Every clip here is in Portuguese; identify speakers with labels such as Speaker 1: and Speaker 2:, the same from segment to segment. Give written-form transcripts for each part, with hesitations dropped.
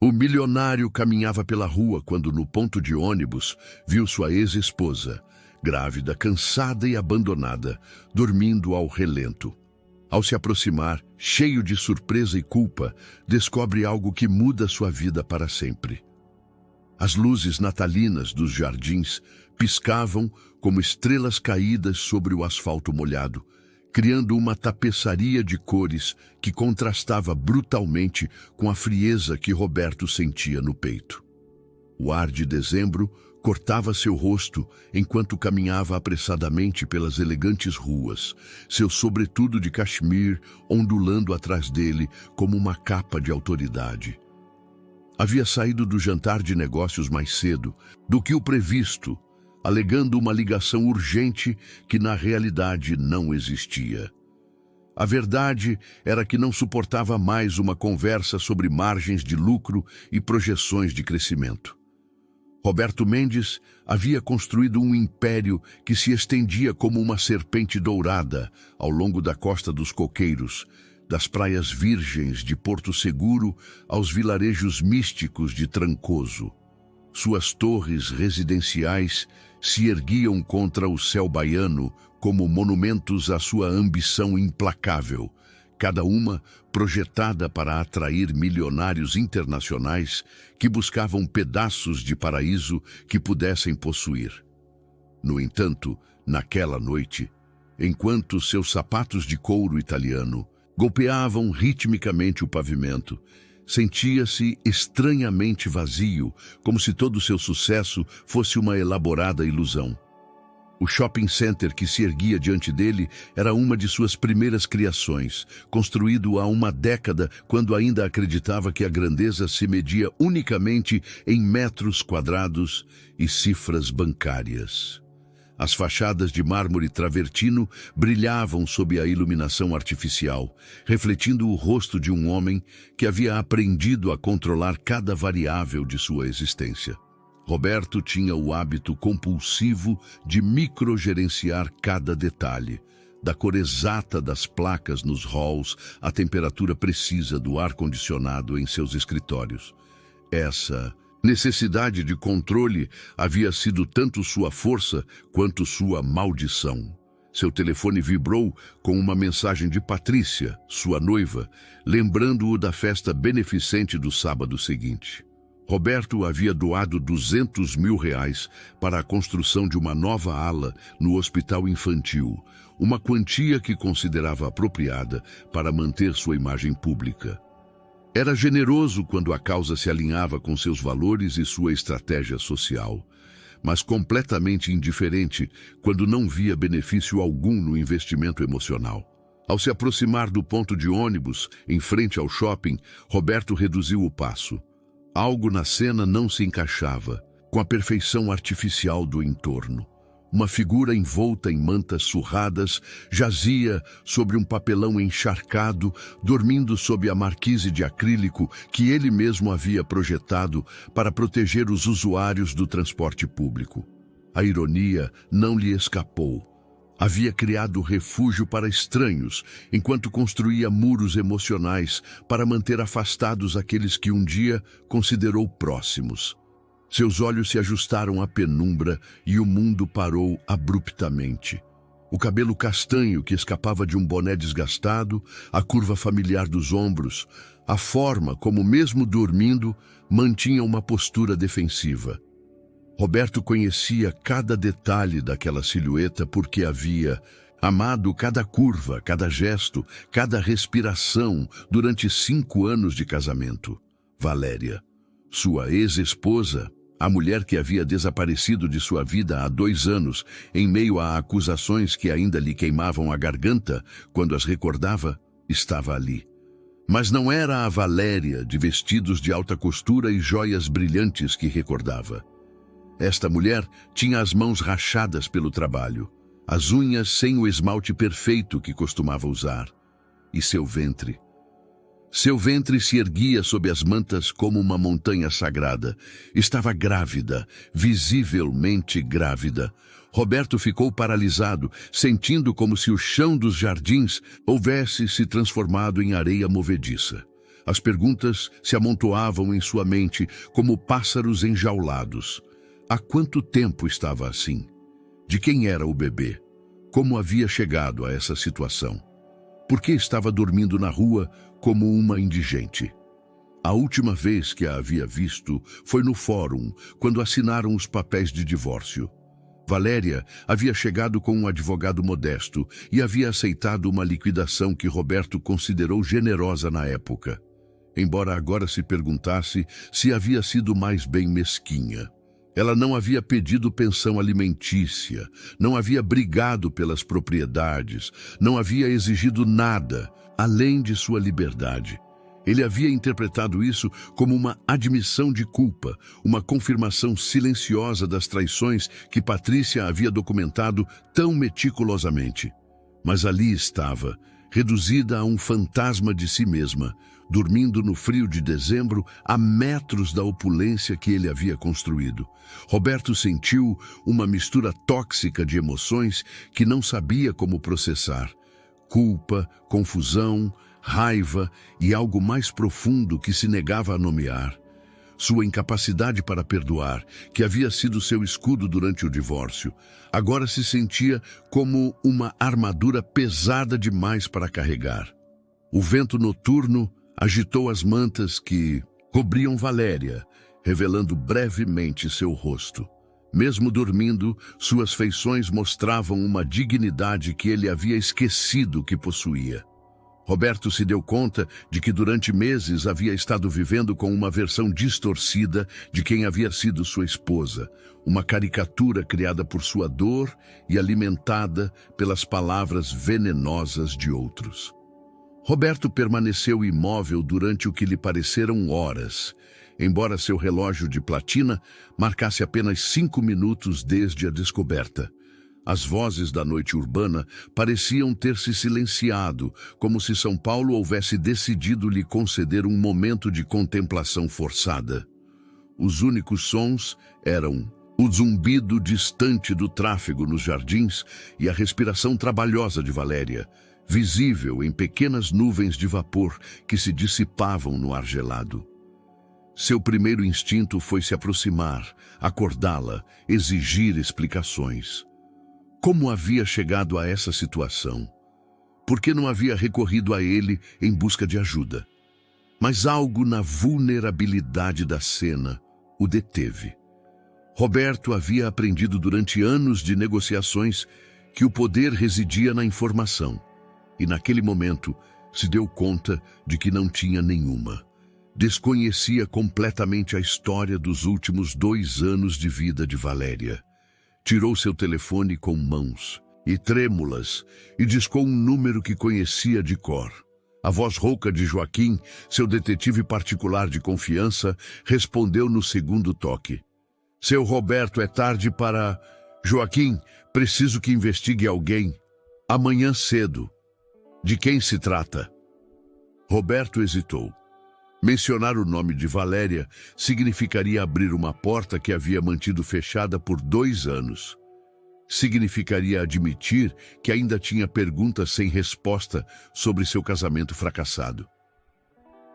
Speaker 1: O milionário caminhava pela rua quando, no ponto de ônibus, viu sua ex-esposa, grávida, cansada e abandonada, dormindo ao relento. Ao se aproximar, cheio de surpresa e culpa, descobre algo que muda sua vida para sempre. As luzes natalinas dos jardins piscavam como estrelas caídas sobre o asfalto molhado, criando uma tapeçaria de cores que contrastava brutalmente com a frieza que Roberto sentia no peito. O ar de dezembro cortava seu rosto enquanto caminhava apressadamente pelas elegantes ruas, seu sobretudo de cachemir ondulando atrás dele como uma capa de autoridade. Havia saído do jantar de negócios mais cedo do que o previsto, alegando uma ligação urgente que na realidade não existia. A verdade era que não suportava mais uma conversa sobre margens de lucro e projeções de crescimento. Roberto Mendes havia construído um império que se estendia como uma serpente dourada ao longo da costa dos coqueiros, das praias virgens de Porto Seguro aos vilarejos místicos de Trancoso. Suas torres residenciais se erguiam contra o céu baiano como monumentos à sua ambição implacável, cada uma projetada para atrair milionários internacionais que buscavam pedaços de paraíso que pudessem possuir. No entanto, naquela noite, enquanto seus sapatos de couro italiano golpeavam ritmicamente o pavimento, sentia-se estranhamente vazio, como se todo seu sucesso fosse uma elaborada ilusão. O shopping center que se erguia diante dele era uma de suas primeiras criações, construído há uma década, quando ainda acreditava que a grandeza se media unicamente em metros quadrados e cifras bancárias. As fachadas de mármore travertino brilhavam sob a iluminação artificial, refletindo o rosto de um homem que havia aprendido a controlar cada variável de sua existência. Roberto tinha o hábito compulsivo de microgerenciar cada detalhe, da cor exata das placas nos halls à temperatura precisa do ar-condicionado em seus escritórios. Essa necessidade de controle havia sido tanto sua força quanto sua maldição. Seu telefone vibrou com uma mensagem de Patrícia, sua noiva, lembrando-o da festa beneficente do sábado seguinte. Roberto havia doado R$200 mil para a construção de uma nova ala no hospital infantil, uma quantia que considerava apropriada para manter sua imagem pública. Era generoso quando a causa se alinhava com seus valores e sua estratégia social, mas completamente indiferente quando não via benefício algum no investimento emocional. Ao se aproximar do ponto de ônibus, em frente ao shopping, Roberto reduziu o passo. Algo na cena não se encaixava com a perfeição artificial do entorno. Uma figura envolta em mantas surradas jazia sobre um papelão encharcado, dormindo sob a marquise de acrílico que ele mesmo havia projetado para proteger os usuários do transporte público. A ironia não lhe escapou. Havia criado refúgio para estranhos, enquanto construía muros emocionais para manter afastados aqueles que um dia considerou próximos. Seus olhos se ajustaram à penumbra e o mundo parou abruptamente. O cabelo castanho que escapava de um boné desgastado, a curva familiar dos ombros, a forma como, mesmo dormindo, mantinha uma postura defensiva. Roberto conhecia cada detalhe daquela silhueta porque havia amado cada curva, cada gesto, cada respiração durante 5 anos de casamento. Valéria, sua ex-esposa, a mulher que havia desaparecido de sua vida há 2 anos, em meio a acusações que ainda lhe queimavam a garganta quando as recordava, estava ali. Mas não era a Valéria de vestidos de alta costura e joias brilhantes que recordava. Esta mulher tinha as mãos rachadas pelo trabalho, as unhas sem o esmalte perfeito que costumava usar, e seu ventre. Seu ventre se erguia sob as mantas como uma montanha sagrada. Estava grávida, visivelmente grávida. Roberto ficou paralisado, sentindo como se o chão dos jardins houvesse se transformado em areia movediça. As perguntas se amontoavam em sua mente como pássaros enjaulados. Há quanto tempo estava assim? De quem era o bebê? Como havia chegado a essa situação? Por que estava dormindo na rua como uma indigente? A última vez que a havia visto foi no fórum, quando assinaram os papéis de divórcio. Valéria havia chegado com um advogado modesto e havia aceitado uma liquidação que Roberto considerou generosa na época, embora agora se perguntasse se havia sido mais bem mesquinha. Ela não havia pedido pensão alimentícia, não havia brigado pelas propriedades, não havia exigido nada, além de sua liberdade. Ele havia interpretado isso como uma admissão de culpa, uma confirmação silenciosa das traições que Patrícia havia documentado tão meticulosamente. Mas ali estava, reduzida a um fantasma de si mesma, dormindo no frio de dezembro a metros da opulência que ele havia construído. Roberto sentiu uma mistura tóxica de emoções que não sabia como processar. Culpa, confusão, raiva e algo mais profundo que se negava a nomear. Sua incapacidade para perdoar, que havia sido seu escudo durante o divórcio, agora se sentia como uma armadura pesada demais para carregar. O vento noturno agitou as mantas que cobriam Valéria, revelando brevemente seu rosto. Mesmo dormindo, suas feições mostravam uma dignidade que ele havia esquecido que possuía. Roberto se deu conta de que durante meses havia estado vivendo com uma versão distorcida de quem havia sido sua esposa, uma caricatura criada por sua dor e alimentada pelas palavras venenosas de outros. Roberto permaneceu imóvel durante o que lhe pareceram horas, embora seu relógio de platina marcasse apenas 5 minutos desde a descoberta. As vozes da noite urbana pareciam ter se silenciado, como se São Paulo houvesse decidido lhe conceder um momento de contemplação forçada. Os únicos sons eram o zumbido distante do tráfego nos jardins e a respiração trabalhosa de Valéria, visível em pequenas nuvens de vapor que se dissipavam no ar gelado. Seu primeiro instinto foi se aproximar, acordá-la, exigir explicações. Como havia chegado a essa situação? Por que não havia recorrido a ele em busca de ajuda? Mas algo na vulnerabilidade da cena o deteve. Roberto havia aprendido durante anos de negociações que o poder residia na informação, e naquele momento se deu conta de que não tinha nenhuma. Desconhecia completamente a história dos últimos 2 anos de vida de Valéria. Tirou seu telefone com mãos e trêmulas e discou um número que conhecia de cor. A voz rouca de Joaquim, seu detetive particular de confiança, respondeu no segundo toque. Seu Roberto, é tarde para... Joaquim, preciso que investigue alguém. Amanhã cedo. De quem se trata? Roberto hesitou. Mencionar o nome de Valéria significaria abrir uma porta que havia mantido fechada por 2 anos. Significaria admitir que ainda tinha perguntas sem resposta sobre seu casamento fracassado.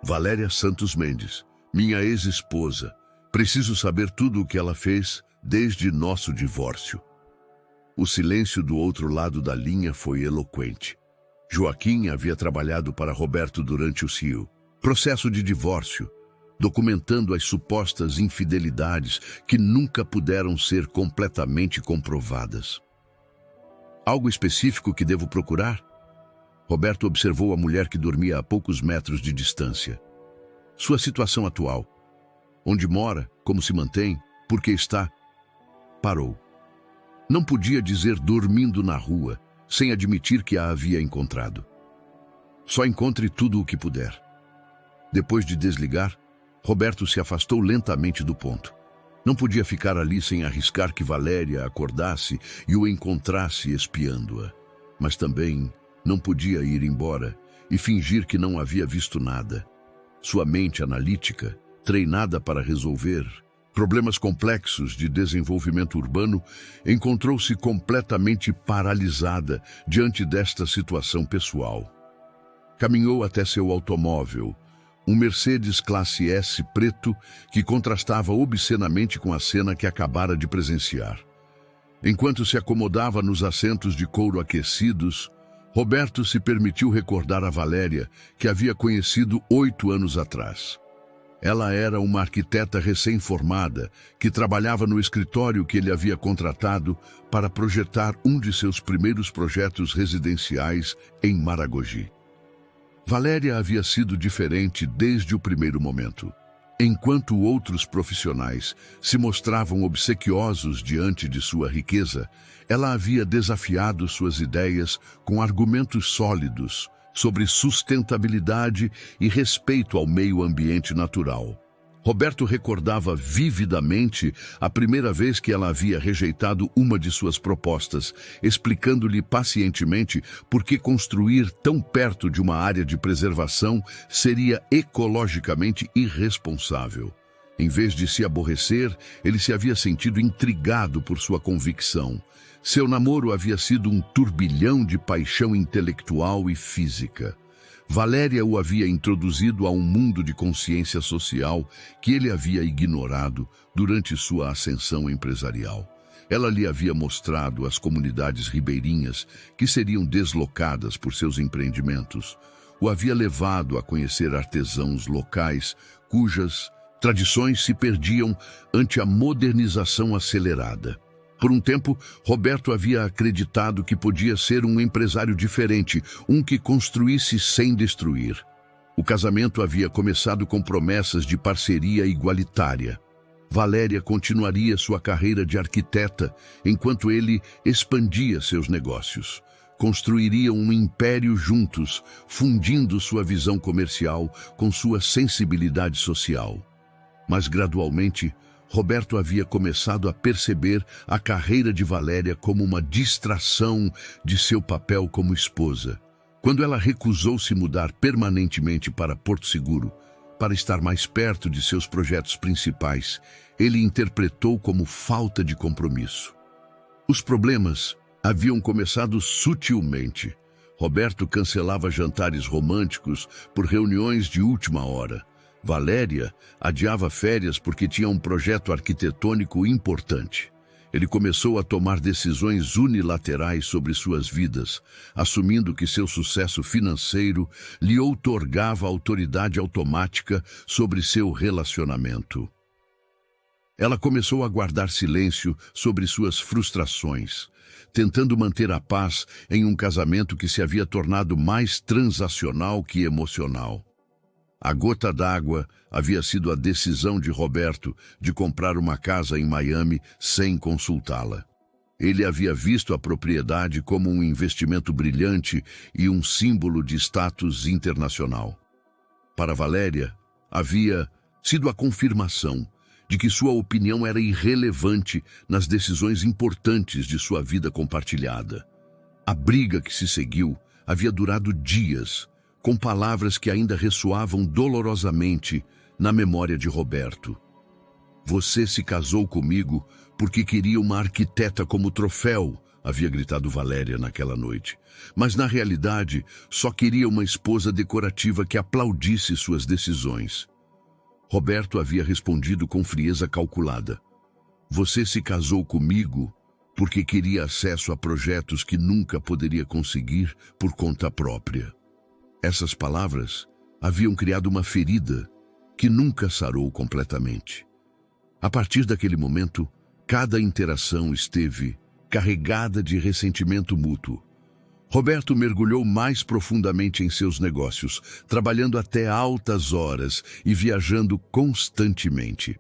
Speaker 1: Valéria Santos Mendes, minha ex-esposa. Preciso saber tudo o que ela fez desde nosso divórcio. O silêncio do outro lado da linha foi eloquente. Joaquim havia trabalhado para Roberto durante o CIO. Processo de divórcio, documentando as supostas infidelidades que nunca puderam ser completamente comprovadas. Algo específico que devo procurar? Roberto observou a mulher que dormia a poucos metros de distância. Sua situação atual. Onde mora, como se mantém, por que está... Parou. Não podia dizer dormindo na rua, sem admitir que a havia encontrado. Só encontre tudo o que puder. Depois de desligar, Roberto se afastou lentamente do ponto. Não podia ficar ali sem arriscar que Valéria acordasse e o encontrasse espiando-a. Mas também não podia ir embora e fingir que não havia visto nada. Sua mente analítica, treinada para resolver problemas complexos de desenvolvimento urbano, encontrou-se completamente paralisada diante desta situação pessoal. Caminhou até seu automóvel, um Mercedes classe S preto que contrastava obscenamente com a cena que acabara de presenciar. Enquanto se acomodava nos assentos de couro aquecidos, Roberto se permitiu recordar a Valéria, que havia conhecido 8 anos atrás. Ela era uma arquiteta recém-formada que trabalhava no escritório que ele havia contratado para projetar um de seus primeiros projetos residenciais em Maragogi. Valéria havia sido diferente desde o primeiro momento. Enquanto outros profissionais se mostravam obsequiosos diante de sua riqueza, ela havia desafiado suas ideias com argumentos sólidos sobre sustentabilidade e respeito ao meio ambiente natural. Roberto recordava vividamente a primeira vez que ela havia rejeitado uma de suas propostas, explicando-lhe pacientemente por que construir tão perto de uma área de preservação seria ecologicamente irresponsável. Em vez de se aborrecer, ele se havia sentido intrigado por sua convicção. Seu namoro havia sido um turbilhão de paixão intelectual e física. Valéria o havia introduzido a um mundo de consciência social que ele havia ignorado durante sua ascensão empresarial. Ela lhe havia mostrado as comunidades ribeirinhas que seriam deslocadas por seus empreendimentos. O havia levado a conhecer artesãos locais cujas tradições se perdiam ante a modernização acelerada. Por um tempo, Roberto havia acreditado que podia ser um empresário diferente, um que construísse sem destruir. O casamento havia começado com promessas de parceria igualitária. Valéria continuaria sua carreira de arquiteta, enquanto ele expandia seus negócios. Construiriam um império juntos, fundindo sua visão comercial com sua sensibilidade social. Mas, gradualmente, Roberto havia começado a perceber a carreira de Valéria como uma distração de seu papel como esposa. Quando ela recusou se mudar permanentemente para Porto Seguro, para estar mais perto de seus projetos principais, ele interpretou como falta de compromisso. Os problemas haviam começado sutilmente. Roberto cancelava jantares românticos por reuniões de última hora. Valéria adiava férias porque tinha um projeto arquitetônico importante. Ele começou a tomar decisões unilaterais sobre suas vidas, assumindo que seu sucesso financeiro lhe outorgava autoridade automática sobre seu relacionamento. Ela começou a guardar silêncio sobre suas frustrações, tentando manter a paz em um casamento que se havia tornado mais transacional que emocional. A gota d'água havia sido a decisão de Roberto de comprar uma casa em Miami sem consultá-la. Ele havia visto a propriedade como um investimento brilhante e um símbolo de status internacional. Para Valéria, havia sido a confirmação de que sua opinião era irrelevante nas decisões importantes de sua vida compartilhada. A briga que se seguiu havia durado dias, com palavras que ainda ressoavam dolorosamente na memória de Roberto. Você se casou comigo porque queria uma arquiteta como troféu, havia gritado Valéria naquela noite. Mas, na realidade, só queria uma esposa decorativa que aplaudisse suas decisões. Roberto havia respondido com frieza calculada. Você se casou comigo porque queria acesso a projetos que nunca poderia conseguir por conta própria. Essas palavras haviam criado uma ferida que nunca sarou completamente. A partir daquele momento, cada interação esteve carregada de ressentimento mútuo. Roberto mergulhou mais profundamente em seus negócios, trabalhando até altas horas e viajando constantemente.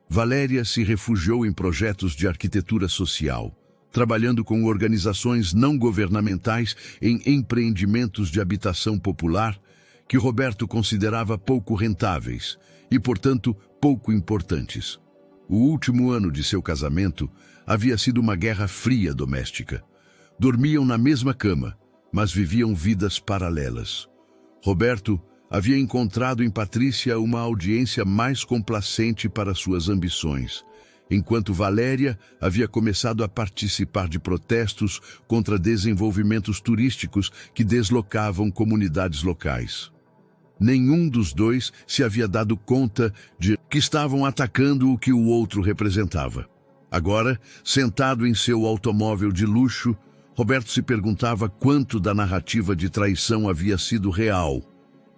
Speaker 1: Valéria se refugiou em projetos de arquitetura social, trabalhando com organizações não governamentais em empreendimentos de habitação popular que Roberto considerava pouco rentáveis e, portanto, pouco importantes. O último ano de seu casamento havia sido uma guerra fria doméstica. Dormiam na mesma cama, mas viviam vidas paralelas. Roberto havia encontrado em Patrícia uma audiência mais complacente para suas ambições, enquanto Valéria havia começado a participar de protestos contra desenvolvimentos turísticos que deslocavam comunidades locais. Nenhum dos dois se havia dado conta de que estavam atacando o que o outro representava. Agora, sentado em seu automóvel de luxo, Roberto se perguntava quanto da narrativa de traição havia sido real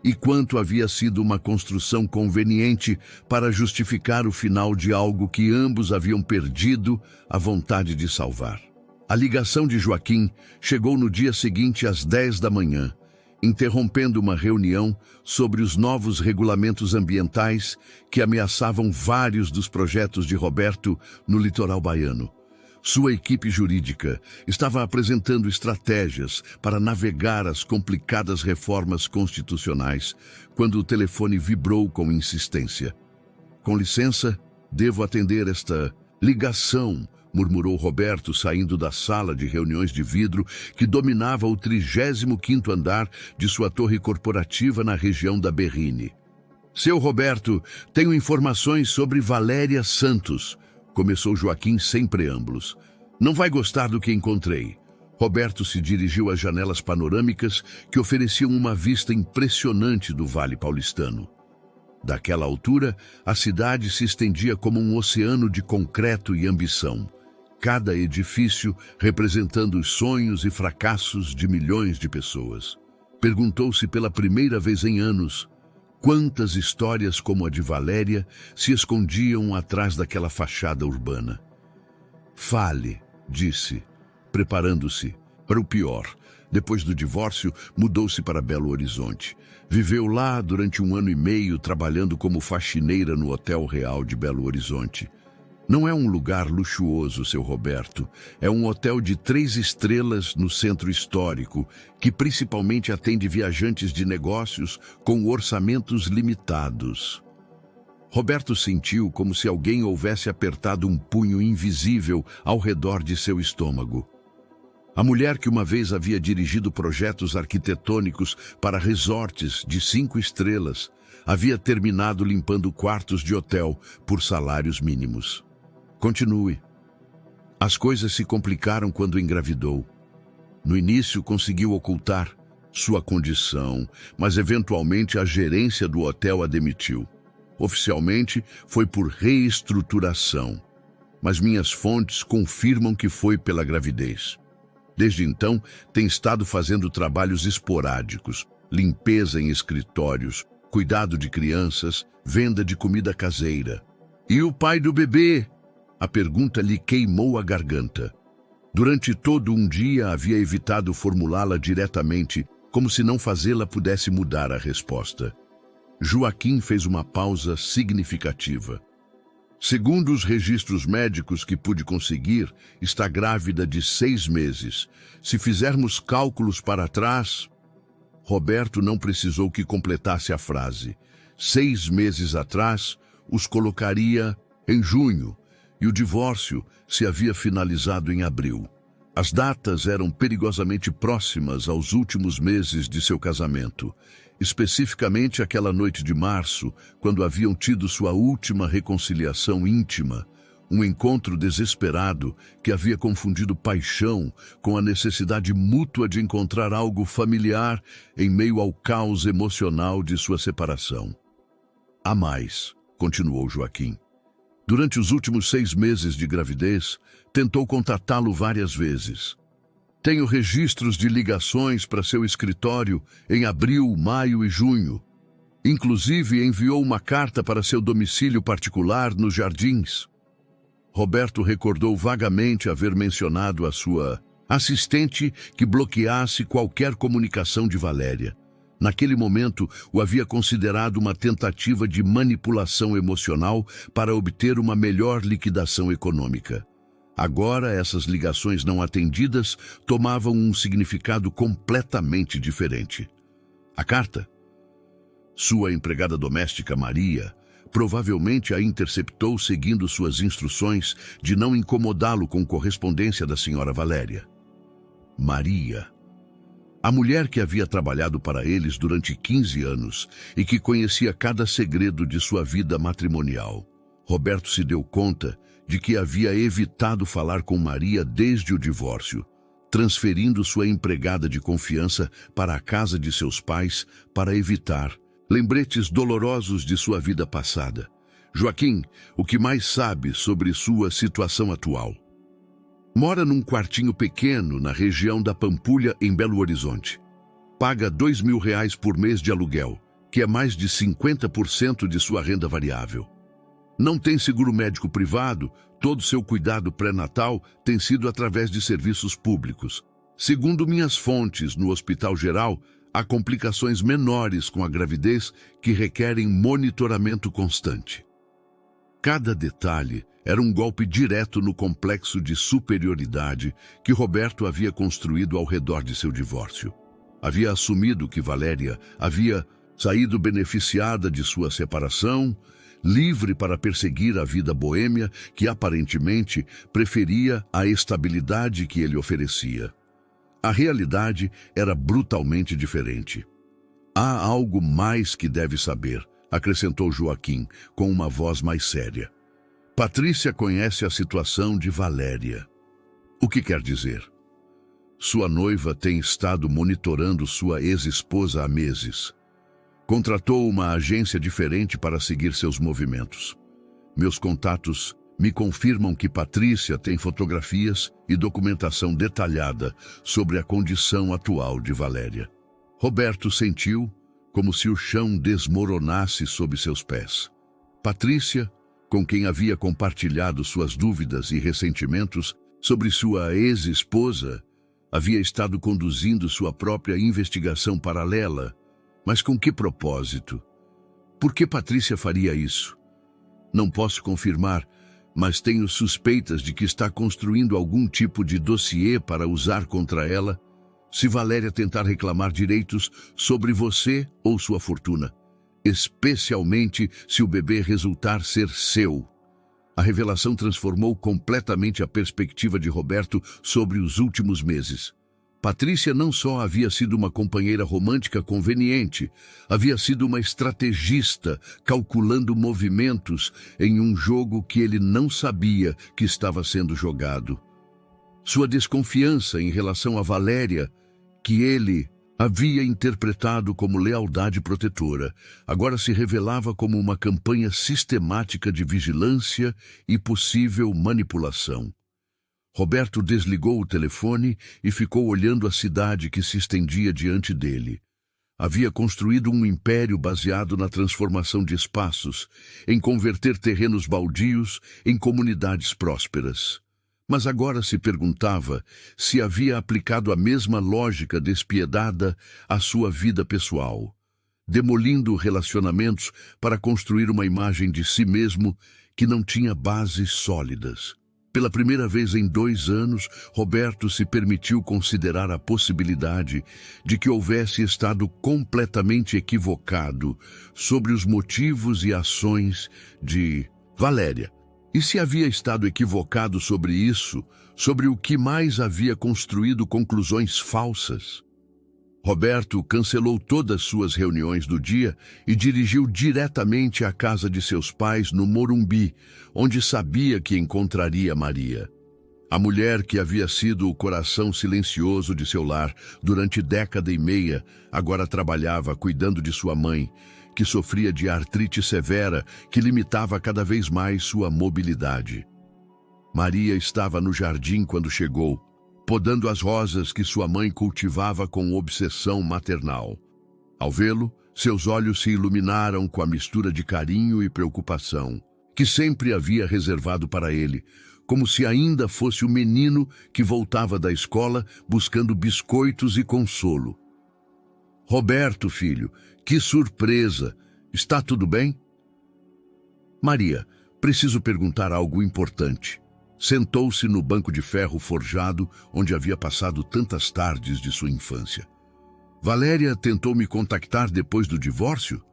Speaker 1: e quanto havia sido uma construção conveniente para justificar o final de algo que ambos haviam perdido a vontade de salvar. A ligação de Joaquim chegou no dia seguinte às 10 da manhã, interrompendo uma reunião sobre os novos regulamentos ambientais que ameaçavam vários dos projetos de Roberto no litoral baiano. Sua equipe jurídica estava apresentando estratégias para navegar as complicadas reformas constitucionais, quando o telefone vibrou com insistência. "Com licença, devo atender esta ligação", murmurou Roberto, saindo da sala de reuniões de vidro que dominava o 35º andar de sua torre corporativa na região da Berrine. "Seu Roberto, tenho informações sobre Valéria Santos", começou Joaquim sem preâmbulos. "Não vai gostar do que encontrei." Roberto se dirigiu às janelas panorâmicas que ofereciam uma vista impressionante do Vale Paulistano. Daquela altura, a cidade se estendia como um oceano de concreto e ambição, cada edifício representando os sonhos e fracassos de milhões de pessoas. Perguntou-se pela primeira vez em anos quantas histórias como a de Valéria se escondiam atrás daquela fachada urbana. "Fale", disse, preparando-se para o pior. Depois do divórcio, mudou-se para Belo Horizonte. Viveu lá durante 1 ano e meio, trabalhando como faxineira no Hotel Real de Belo Horizonte. Não é um lugar luxuoso, seu Roberto. É um hotel de 3 estrelas no centro histórico, que principalmente atende viajantes de negócios com orçamentos limitados. Roberto sentiu como se alguém houvesse apertado um punho invisível ao redor de seu estômago. A mulher que uma vez havia dirigido projetos arquitetônicos para resorts de 5 estrelas havia terminado limpando quartos de hotel por salários mínimos. Continue. As coisas se complicaram quando engravidou. No início conseguiu ocultar sua condição, mas eventualmente a gerência do hotel a demitiu. Oficialmente foi por reestruturação, mas minhas fontes confirmam que foi pela gravidez. Desde então, tem estado fazendo trabalhos esporádicos, limpeza em escritórios, cuidado de crianças, venda de comida caseira. "E o pai do bebê?" A pergunta lhe queimou a garganta. Durante todo um dia havia evitado formulá-la diretamente, como se não fazê-la pudesse mudar a resposta. Joaquim fez uma pausa significativa. "Segundo os registros médicos que pude conseguir, está grávida de 6 meses. Se fizermos cálculos para trás..." Roberto não precisou que completasse a frase. 6 meses atrás, os colocaria em junho, e o divórcio se havia finalizado em abril. As datas eram perigosamente próximas aos últimos meses de seu casamento, especificamente aquela noite de março, quando haviam tido sua última reconciliação íntima, um encontro desesperado que havia confundido paixão com a necessidade mútua de encontrar algo familiar em meio ao caos emocional de sua separação. "Há mais", continuou Joaquim. "Durante os últimos 6 meses de gravidez, tentou contatá-lo várias vezes. Tenho registros de ligações para seu escritório em abril, maio e junho. Inclusive enviou uma carta para seu domicílio particular nos Jardins." Roberto recordou vagamente haver mencionado a sua assistente que bloqueasse qualquer comunicação de Valéria. Naquele momento, o havia considerado uma tentativa de manipulação emocional para obter uma melhor liquidação econômica. Agora, essas ligações não atendidas tomavam um significado completamente diferente. A carta? Sua empregada doméstica, Maria, provavelmente a interceptou seguindo suas instruções de não incomodá-lo com correspondência da senhora Valéria. Maria, a mulher que havia trabalhado para eles durante 15 anos e que conhecia cada segredo de sua vida matrimonial. Roberto se deu conta de que havia evitado falar com Maria desde o divórcio, transferindo sua empregada de confiança para a casa de seus pais para evitar lembretes dolorosos de sua vida passada. Joaquim, o que mais sabe sobre sua situação atual? Mora num quartinho pequeno na região da Pampulha, em Belo Horizonte. Paga R$ 2.000 por mês de aluguel, que é mais de 50% de sua renda variável. Não tem seguro médico privado, todo seu cuidado pré-natal tem sido através de serviços públicos. Segundo minhas fontes no Hospital Geral, há complicações menores com a gravidez que requerem monitoramento constante. Cada detalhe era um golpe direto no complexo de superioridade que Roberto havia construído ao redor de seu divórcio. Havia assumido que Valéria havia saído beneficiada de sua separação, livre para perseguir a vida boêmia que aparentemente preferia a estabilidade que ele oferecia. A realidade era brutalmente diferente. Há algo mais que deve saber, acrescentou Joaquim, com uma voz mais séria. Patrícia conhece a situação de Valéria. O que quer dizer? Sua noiva tem estado monitorando sua ex-esposa há meses. Contratou uma agência diferente para seguir seus movimentos. Meus contatos me confirmam que Patrícia tem fotografias e documentação detalhada sobre a condição atual de Valéria. Roberto sentiu como se o chão desmoronasse sob seus pés. Patrícia, com quem havia compartilhado suas dúvidas e ressentimentos sobre sua ex-esposa, havia estado conduzindo sua própria investigação paralela. Mas com que propósito? Por que Patrícia faria isso? Não posso confirmar, mas tenho suspeitas de que está construindo algum tipo de dossiê para usar contra ela se Valéria tentar reclamar direitos sobre você ou sua fortuna, especialmente se o bebê resultar ser seu. A revelação transformou completamente a perspectiva de Roberto sobre os últimos meses. Patrícia não só havia sido uma companheira romântica conveniente, havia sido uma estrategista, calculando movimentos em um jogo que ele não sabia que estava sendo jogado. Sua desconfiança em relação a Valéria, que ele havia interpretado como lealdade protetora, agora se revelava como uma campanha sistemática de vigilância e possível manipulação. Roberto desligou o telefone e ficou olhando a cidade que se estendia diante dele. Havia construído um império baseado na transformação de espaços, em converter terrenos baldios em comunidades prósperas. Mas agora se perguntava se havia aplicado a mesma lógica despiedada à sua vida pessoal, demolindo relacionamentos para construir uma imagem de si mesmo que não tinha bases sólidas. Pela primeira vez em 2 anos, Roberto se permitiu considerar a possibilidade de que houvesse estado completamente equivocado sobre os motivos e ações de Valéria. E se havia estado equivocado sobre isso, sobre o que mais havia construído conclusões falsas? Roberto cancelou todas suas reuniões do dia e dirigiu diretamente à casa de seus pais no Morumbi, onde sabia que encontraria Maria. A mulher que havia sido o coração silencioso de seu lar durante 10 anos agora trabalhava cuidando de sua mãe, que sofria de artrite severa que limitava cada vez mais sua mobilidade. Maria estava no jardim quando chegou, podando as rosas que sua mãe cultivava com obsessão maternal. Ao vê-lo, seus olhos se iluminaram com a mistura de carinho e preocupação, que sempre havia reservado para ele, como se ainda fosse o menino que voltava da escola buscando biscoitos e consolo. Roberto, filho, que surpresa! Está tudo bem? Maria, preciso perguntar algo importante. Sentou-se no banco de ferro forjado onde havia passado tantas tardes de sua infância. Valéria tentou me contactar depois do divórcio?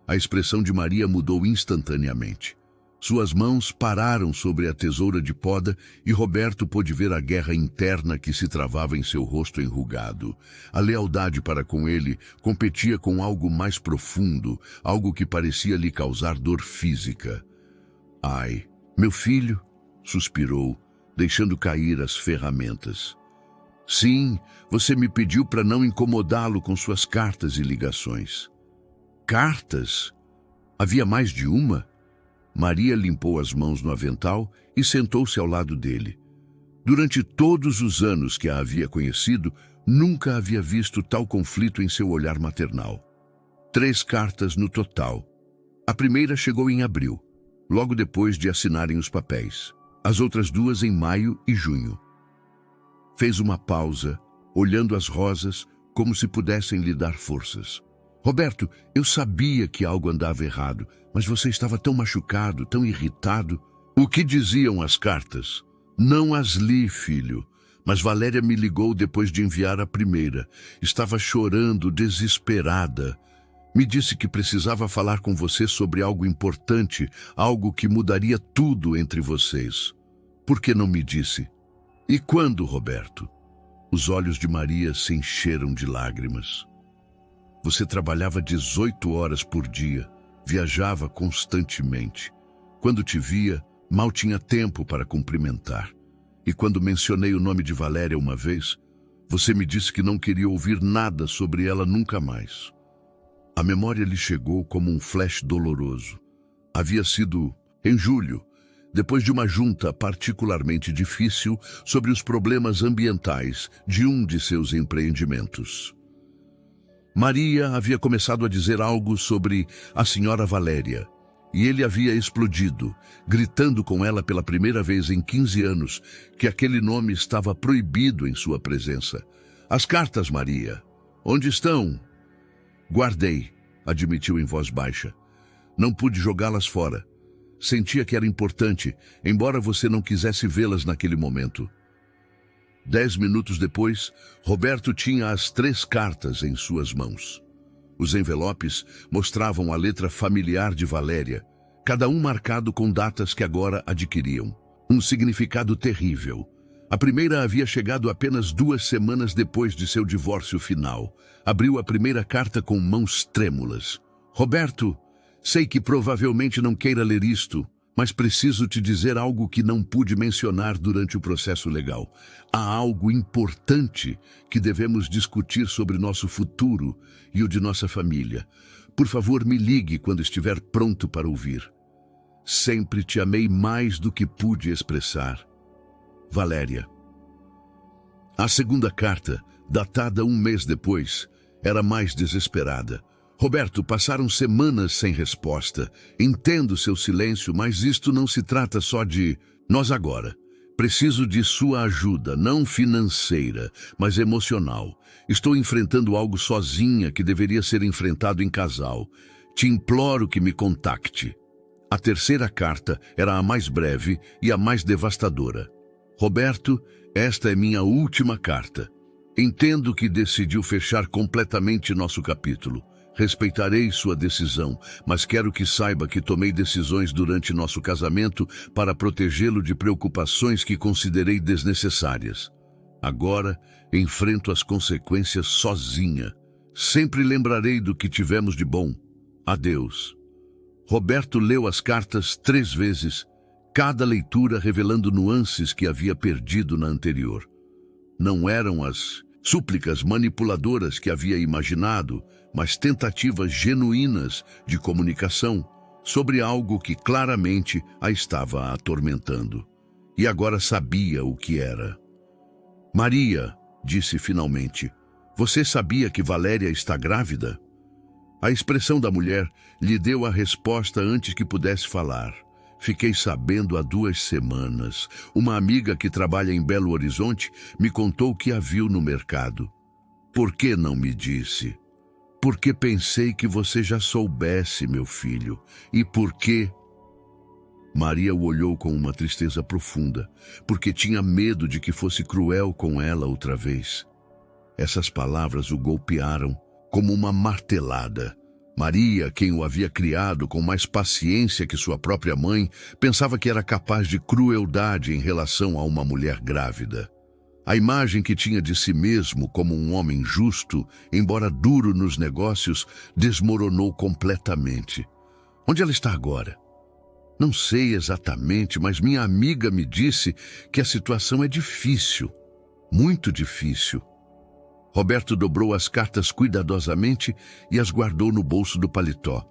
Speaker 1: A expressão de Maria mudou instantaneamente. Suas mãos pararam sobre a tesoura de poda e Roberto pôde ver a guerra interna que se travava em seu rosto enrugado. A lealdade para com ele competia com algo mais profundo, algo que parecia lhe causar dor física. Ai, meu filho, suspirou, deixando cair as ferramentas. Sim, você me pediu para não incomodá-lo com suas cartas e ligações. Cartas? Havia mais de uma? Maria limpou as mãos no avental e sentou-se ao lado dele. Durante todos os anos que a havia conhecido, nunca havia visto tal conflito em seu olhar maternal. 3 cartas no total. A primeira chegou em abril, logo depois de assinarem os papéis. As outras 2 em maio e junho. Fez uma pausa, olhando as rosas como se pudessem lhe dar forças. Roberto, eu sabia que algo andava errado, mas você estava tão machucado, tão irritado. O que diziam as cartas? Não as li, filho, mas Valéria me ligou depois de enviar a primeira. Estava chorando, desesperada. Me disse que precisava falar com você sobre algo importante, algo que mudaria tudo entre vocês. Por que não me disse? E quando, Roberto? Os olhos de Maria se encheram de lágrimas. Você trabalhava 18 horas por dia, viajava constantemente. Quando te via, mal tinha tempo para cumprimentar. E quando mencionei o nome de Valéria uma vez, você me disse que não queria ouvir nada sobre ela nunca mais. A memória lhe chegou como um flash doloroso. Havia sido em julho, depois de uma junta particularmente difícil sobre os problemas ambientais de um de seus empreendimentos. Maria havia começado a dizer algo sobre a senhora Valéria, e ele havia explodido, gritando com ela pela primeira vez em 15 anos que aquele nome estava proibido em sua presença. As cartas, Maria. Onde estão? Guardei, admitiu em voz baixa. Não pude jogá-las fora. Sentia que era importante, embora você não quisesse vê-las naquele momento. 10 minutos depois, Roberto tinha as 3 cartas em suas mãos. Os envelopes mostravam a letra familiar de Valéria, cada um marcado com datas que agora adquiriam um significado terrível. A primeira havia chegado apenas 2 semanas depois de seu divórcio final. Abriu a primeira carta com mãos trêmulas. Roberto, sei que provavelmente não queira ler isto, mas preciso te dizer algo que não pude mencionar durante o processo legal. Há algo importante que devemos discutir sobre nosso futuro e o de nossa família. Por favor, me ligue quando estiver pronto para ouvir. Sempre te amei mais do que pude expressar. Valéria. A segunda carta, datada 1 mês depois, era mais desesperada. Roberto, passaram semanas sem resposta. Entendo seu silêncio, mas isto não se trata só de nós agora. Preciso de sua ajuda, não financeira, mas emocional. Estou enfrentando algo sozinha que deveria ser enfrentado em casal. Te imploro que me contacte. A terceira carta era a mais breve e a mais devastadora. Roberto, esta é minha última carta. Entendo que decidiu fechar completamente nosso capítulo. Respeitarei sua decisão, mas quero que saiba que tomei decisões durante nosso casamento para protegê-lo de preocupações que considerei desnecessárias. Agora, enfrento as consequências sozinha. Sempre lembrarei do que tivemos de bom. Adeus. Roberto leu as cartas 3 vezes, cada leitura revelando nuances que havia perdido na anterior. Não eram as súplicas manipuladoras que havia imaginado, mas tentativas genuínas de comunicação sobre algo que claramente a estava atormentando. E agora sabia o que era. Maria, disse finalmente, você sabia que Valéria está grávida? A expressão da mulher lhe deu a resposta antes que pudesse falar. Fiquei sabendo há 2 semanas. Uma amiga que trabalha em Belo Horizonte me contou que a viu no mercado. Por que não me disse? Porque pensei que você já soubesse, meu filho. E por quê? Maria o olhou com uma tristeza profunda, porque tinha medo de que fosse cruel com ela outra vez. Essas palavras o golpearam como uma martelada. Maria, quem o havia criado com mais paciência que sua própria mãe, pensava que era capaz de crueldade em relação a uma mulher grávida. A imagem que tinha de si mesmo como um homem justo, embora duro nos negócios, desmoronou completamente. Onde ela está agora? Não sei exatamente, mas minha amiga me disse que a situação é difícil, muito difícil. Roberto dobrou as cartas cuidadosamente e as guardou no bolso do paletó.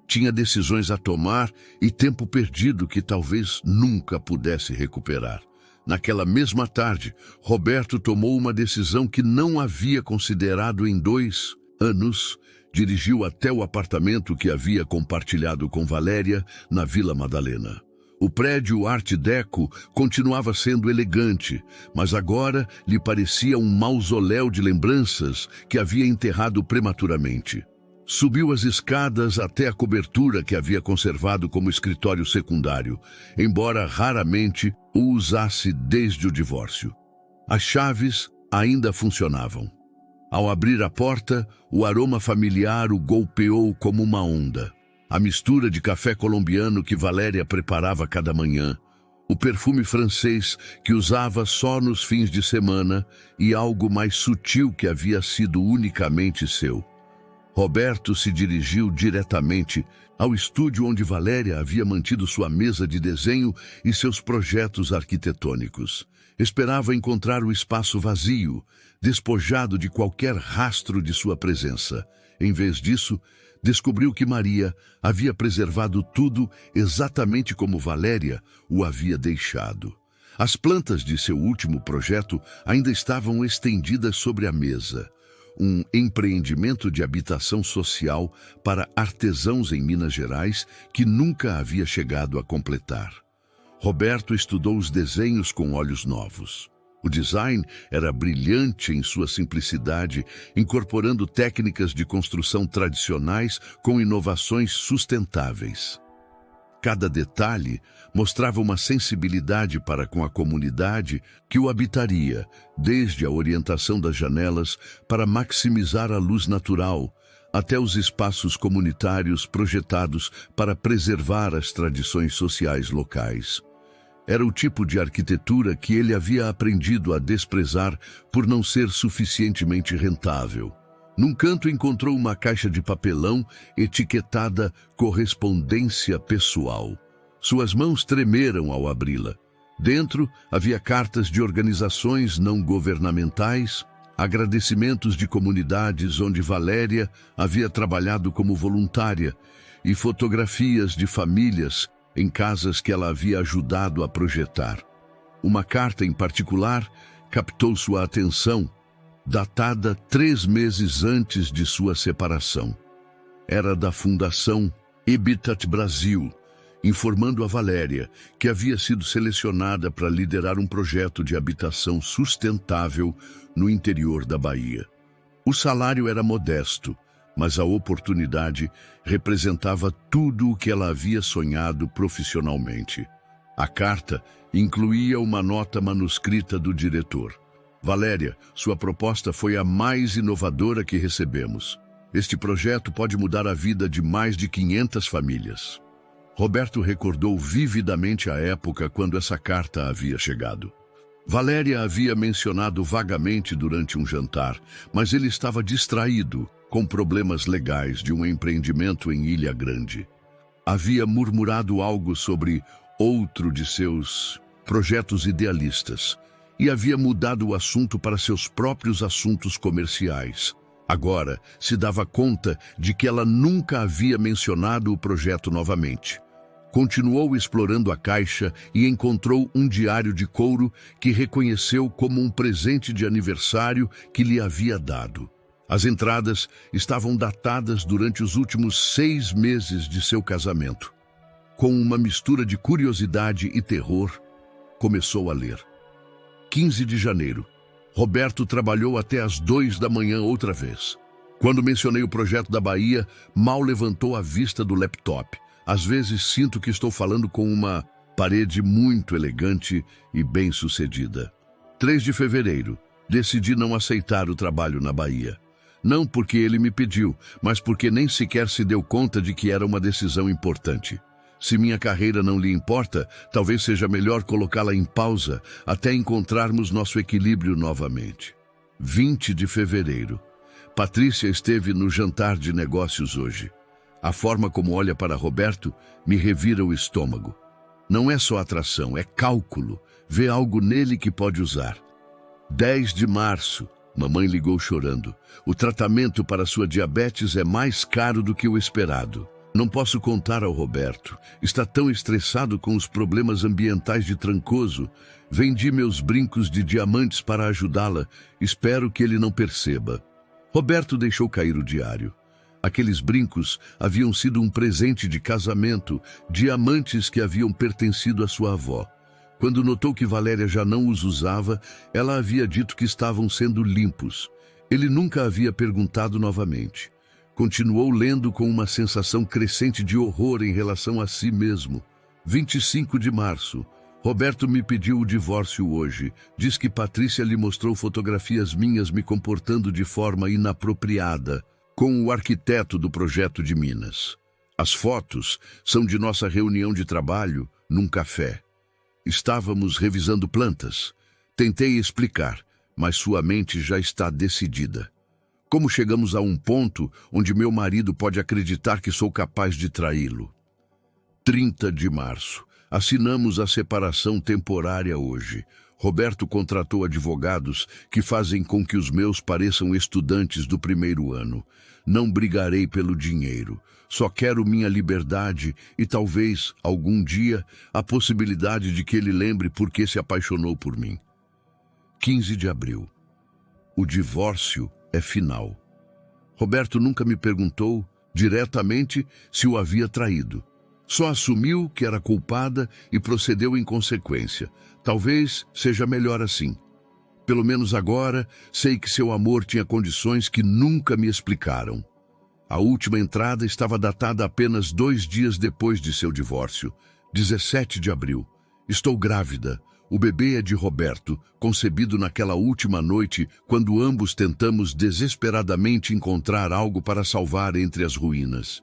Speaker 1: Tinha decisões a tomar e tempo perdido que talvez nunca pudesse recuperar. Naquela mesma tarde, Roberto tomou uma decisão que não havia considerado em 2 anos. Dirigiu até o apartamento que havia compartilhado com Valéria na Vila Madalena. O prédio Art Deco continuava sendo elegante, mas agora lhe parecia um mausoléu de lembranças que havia enterrado prematuramente. Subiu as escadas até a cobertura que havia conservado como escritório secundário, embora raramente o usasse desde o divórcio. As chaves ainda funcionavam. Ao abrir a porta, o aroma familiar o golpeou como uma onda. A mistura de café colombiano que Valéria preparava cada manhã, o perfume francês que usava só nos fins de semana e algo mais sutil que havia sido unicamente seu. Roberto se dirigiu diretamente ao estúdio onde Valéria havia mantido sua mesa de desenho e seus projetos arquitetônicos. Esperava encontrar o espaço vazio, despojado de qualquer rastro de sua presença. Em vez disso, descobriu que Maria havia preservado tudo exatamente como Valéria o havia deixado. As plantas de seu último projeto ainda estavam estendidas sobre a mesa. Um empreendimento de habitação social para artesãos em Minas Gerais que nunca havia chegado a completar. Roberto estudou os desenhos com olhos novos. O design era brilhante em sua simplicidade, incorporando técnicas de construção tradicionais com inovações sustentáveis. Cada detalhe mostrava uma sensibilidade para com a comunidade que o habitaria, desde a orientação das janelas para maximizar a luz natural, até os espaços comunitários projetados para preservar as tradições sociais locais. Era o tipo de arquitetura que ele havia aprendido a desprezar por não ser suficientemente rentável. Num canto encontrou uma caixa de papelão etiquetada Correspondência Pessoal. Suas mãos tremeram ao abri-la. Dentro havia cartas de organizações não governamentais, agradecimentos de comunidades onde Valéria havia trabalhado como voluntária e fotografias de famílias em casas que ela havia ajudado a projetar. Uma carta em particular captou sua atenção, datada 3 meses antes de sua separação. Era da Fundação Habitat Brasil, informando a Valéria que havia sido selecionada para liderar um projeto de habitação sustentável no interior da Bahia. O salário era modesto, mas a oportunidade representava tudo o que ela havia sonhado profissionalmente. A carta incluía uma nota manuscrita do diretor. Valéria, sua proposta foi a mais inovadora que recebemos. Este projeto pode mudar a vida de mais de 500 famílias. Roberto recordou vividamente a época quando essa carta havia chegado. Valéria havia mencionado vagamente durante um jantar, mas ele estava distraído com problemas legais de um empreendimento em Ilha Grande. Havia murmurado algo sobre outro de seus projetos idealistas e havia mudado o assunto para seus próprios assuntos comerciais. Agora se dava conta de que ela nunca havia mencionado o projeto novamente. Continuou explorando a caixa e encontrou um diário de couro que reconheceu como um presente de aniversário que lhe havia dado. As entradas estavam datadas durante os últimos 6 meses de seu casamento. Com uma mistura de curiosidade e terror, começou a ler. 15 de janeiro. Roberto trabalhou até às 2 da manhã outra vez. Quando mencionei o projeto da Bahia, mal levantou a vista do laptop. Às vezes sinto que estou falando com uma parede muito elegante e bem-sucedida. 3 de fevereiro. Decidi não aceitar o trabalho na Bahia. Não porque ele me pediu, mas porque nem sequer se deu conta de que era uma decisão importante. Se minha carreira não lhe importa, talvez seja melhor colocá-la em pausa até encontrarmos nosso equilíbrio novamente. 20 de fevereiro. Patrícia esteve no jantar de negócios hoje. A forma como olha para Roberto me revira o estômago. Não é só atração, é cálculo. Vê algo nele que pode usar. 10 de março. Mamãe ligou chorando. O tratamento para sua diabetes é mais caro do que o esperado. Não posso contar ao Roberto. Está tão estressado com os problemas ambientais de Trancoso. Vendi meus brincos de diamantes para ajudá-la. Espero que ele não perceba. Roberto deixou cair o diário. Aqueles brincos haviam sido um presente de casamento, diamantes que haviam pertencido à sua avó. Quando notou que Valéria já não os usava, ela havia dito que estavam sendo limpos. Ele nunca havia perguntado novamente. Continuou lendo com uma sensação crescente de horror em relação a si mesmo. 25 de março. Roberto me pediu o divórcio hoje. Diz que Patrícia lhe mostrou fotografias minhas me comportando de forma inapropriada com o arquiteto do projeto de Minas. As fotos são de nossa reunião de trabalho num café. Estávamos revisando plantas. Tentei explicar, mas sua mente já está decidida. Como chegamos a um ponto onde meu marido pode acreditar que sou capaz de traí-lo? 30 de março. Assinamos a separação temporária hoje. Roberto contratou advogados que fazem com que os meus pareçam estudantes do primeiro ano. Não brigarei pelo dinheiro. Só quero minha liberdade e talvez, algum dia, a possibilidade de que ele lembre por que se apaixonou por mim. 15 de abril. O divórcio é final. Roberto nunca me perguntou diretamente se o havia traído. Só assumiu que era culpada e procedeu em consequência. Talvez seja melhor assim. Pelo menos agora, sei que seu amor tinha condições que nunca me explicaram. A última entrada estava datada apenas 2 dias depois de seu divórcio, 17 de abril. Estou grávida. O bebê é de Roberto, concebido naquela última noite, quando ambos tentamos desesperadamente encontrar algo para salvar entre as ruínas.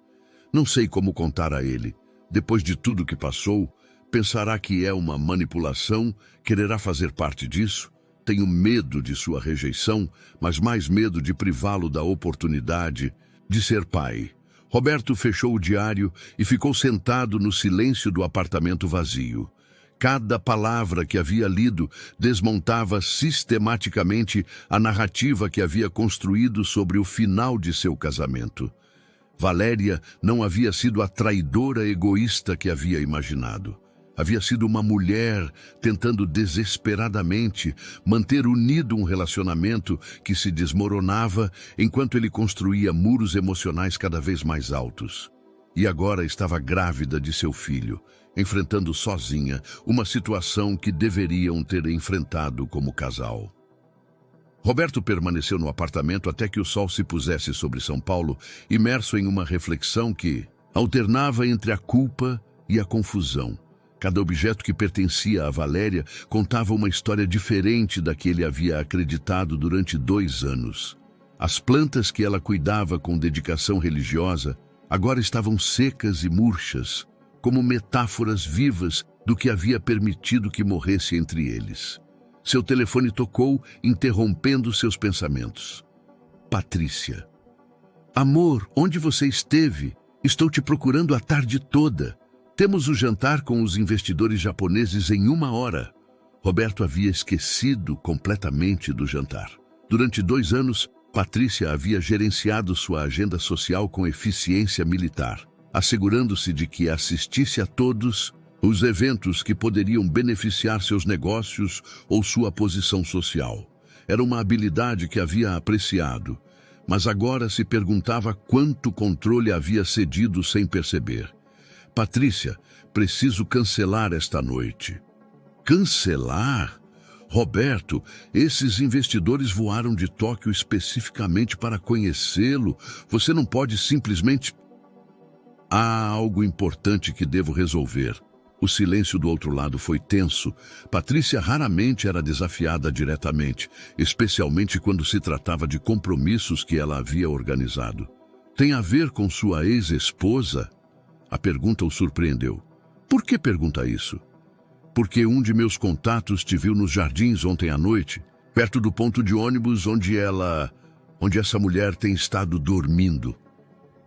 Speaker 1: Não sei como contar a ele. Depois de tudo que passou, pensará que é uma manipulação, quererá fazer parte disso. Tenho medo de sua rejeição, mas mais medo de privá-lo da oportunidade de ser pai. Roberto fechou o diário e ficou sentado no silêncio do apartamento vazio. Cada palavra que havia lido desmontava sistematicamente a narrativa que havia construído sobre o final de seu casamento. Valéria não havia sido a traidora egoísta que havia imaginado. Havia sido uma mulher tentando desesperadamente manter unido um relacionamento que se desmoronava enquanto ele construía muros emocionais cada vez mais altos. E agora estava grávida de seu filho, enfrentando sozinha uma situação que deveriam ter enfrentado como casal. Roberto permaneceu no apartamento até que o sol se pusesse sobre São Paulo, imerso em uma reflexão que alternava entre a culpa e a confusão. Cada objeto que pertencia a Valéria contava uma história diferente da que ele havia acreditado durante 2 anos. As plantas que ela cuidava com dedicação religiosa agora estavam secas e murchas, como metáforas vivas do que havia permitido que morresse entre eles. Seu telefone tocou, interrompendo seus pensamentos. Patrícia. Amor, onde você esteve? Estou te procurando a tarde toda. Temos o jantar com os investidores japoneses em 1 hora. Roberto havia esquecido completamente do jantar. Durante 2 anos, Patrícia havia gerenciado sua agenda social com eficiência militar, assegurando-se de que assistisse a todos os eventos que poderiam beneficiar seus negócios ou sua posição social. Era uma habilidade que havia apreciado, mas agora se perguntava quanto controle havia cedido sem perceber. Patrícia, preciso cancelar esta noite. Cancelar? Roberto, esses investidores voaram de Tóquio especificamente para conhecê-lo. Você não pode simplesmente... Há algo importante que devo resolver. O silêncio do outro lado foi tenso. Patrícia raramente era desafiada diretamente, especialmente quando se tratava de compromissos que ela havia organizado. Tem a ver com sua ex-esposa? A pergunta o surpreendeu. Por que pergunta isso? Porque um de meus contatos te viu nos jardins ontem à noite, perto do ponto de ônibus onde essa mulher tem estado dormindo.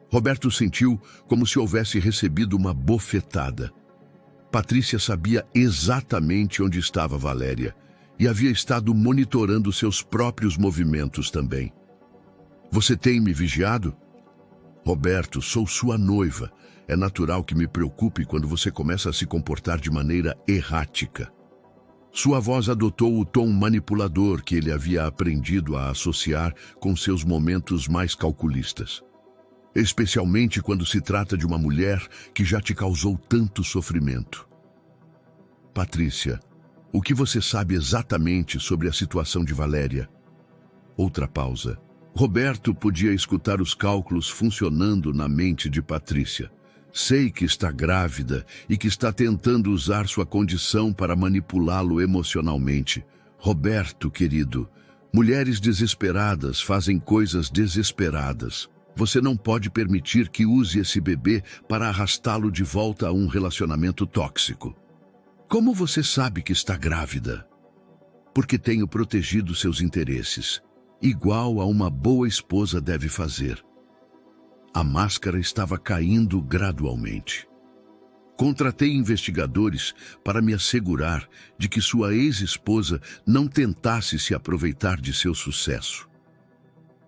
Speaker 1: Roberto sentiu como se houvesse recebido uma bofetada. Patrícia sabia exatamente onde estava Valéria, e havia estado monitorando seus próprios movimentos também. Você tem me vigiado? Roberto, sou sua noiva. É natural que me preocupe quando você começa a se comportar de maneira errática. Sua voz adotou o tom manipulador que ele havia aprendido a associar com seus momentos mais calculistas. Especialmente quando se trata de uma mulher que já te causou tanto sofrimento. Patrícia, o que você sabe exatamente sobre a situação de Valéria? Outra pausa. Roberto podia escutar os cálculos funcionando na mente de Patrícia. Sei que está grávida e que está tentando usar sua condição para manipulá-lo emocionalmente. Roberto, querido, mulheres desesperadas fazem coisas desesperadas. Você não pode permitir que use esse bebê para arrastá-lo de volta a um relacionamento tóxico. Como você sabe que está grávida? Porque tenho protegido seus interesses, igual a uma boa esposa deve fazer. A máscara estava caindo gradualmente. Contratei investigadores para me assegurar de que sua ex-esposa não tentasse se aproveitar de seu sucesso.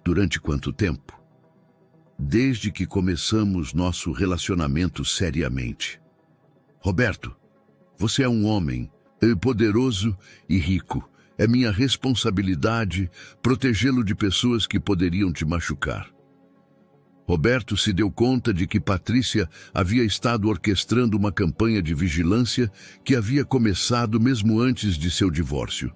Speaker 1: Durante quanto tempo? Desde que começamos nosso relacionamento seriamente. Roberto, você é um homem poderoso e rico. É minha responsabilidade protegê-lo de pessoas que poderiam te machucar. Roberto se deu conta de que Patrícia havia estado orquestrando uma campanha de vigilância que havia começado mesmo antes de seu divórcio.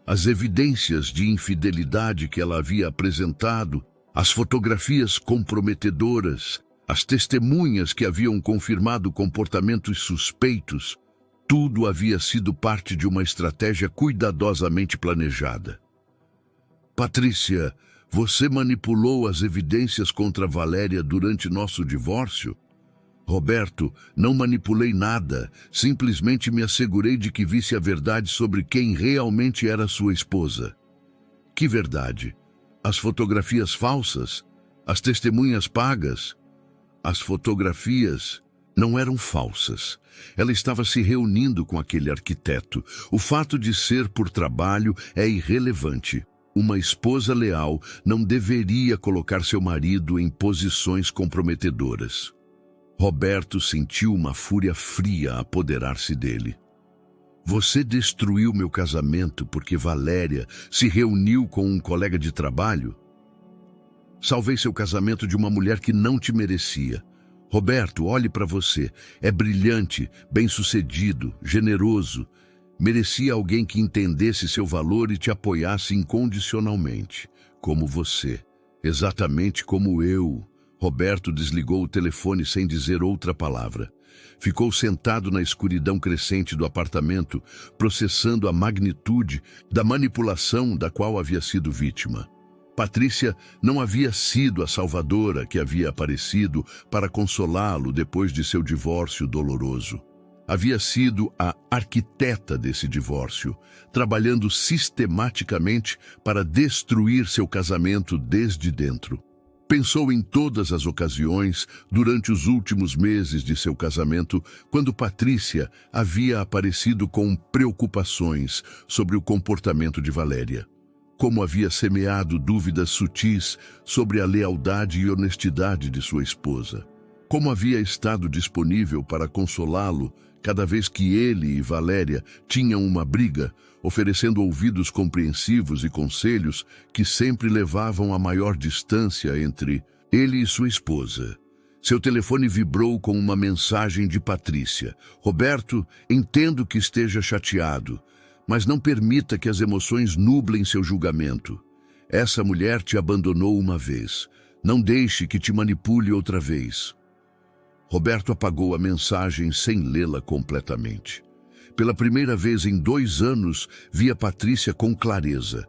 Speaker 1: As evidências de infidelidade que ela havia apresentado, as fotografias comprometedoras, as testemunhas que haviam confirmado comportamentos suspeitos, tudo havia sido parte de uma estratégia cuidadosamente planejada. Patrícia, você manipulou as evidências contra Valéria durante nosso divórcio? Roberto, não manipulei nada, simplesmente me assegurei de que visse a verdade sobre quem realmente era sua esposa. Que verdade? As fotografias falsas? As testemunhas pagas? As fotografias não eram falsas. Ela estava se reunindo com aquele arquiteto. O fato de ser por trabalho é irrelevante. Uma esposa leal não deveria colocar seu marido em posições comprometedoras. Roberto sentiu uma fúria fria apoderar-se dele. Você destruiu meu casamento porque Valéria se reuniu com um colega de trabalho? Salvei seu casamento de uma mulher que não te merecia. Roberto, olhe para você. É brilhante, bem-sucedido, generoso. Merecia alguém que entendesse seu valor e te apoiasse incondicionalmente, como você, exatamente como eu. Roberto desligou o telefone sem dizer outra palavra. Ficou sentado na escuridão crescente do apartamento, processando a magnitude da manipulação da qual havia sido vítima. Patrícia não havia sido a salvadora que havia aparecido para consolá-lo depois de seu divórcio doloroso. Havia sido a arquiteta desse divórcio, trabalhando sistematicamente para destruir seu casamento desde dentro. Pensou em todas as ocasiões, durante os últimos meses de seu casamento, quando Patrícia havia aparecido com preocupações sobre o comportamento de Valéria. Como havia semeado dúvidas sutis sobre a lealdade e honestidade de sua esposa. Como havia estado disponível para consolá-lo cada vez que ele e Valéria tinham uma briga, oferecendo ouvidos compreensivos e conselhos que sempre levavam a maior distância entre ele e sua esposa. Seu telefone vibrou com uma mensagem de Patrícia. Roberto, entendo que esteja chateado, mas não permita que as emoções nublem seu julgamento. Essa mulher te abandonou uma vez. Não deixe que te manipule outra vez. Roberto apagou a mensagem sem lê-la completamente. Pela primeira vez em 2 anos, via Patrícia com clareza.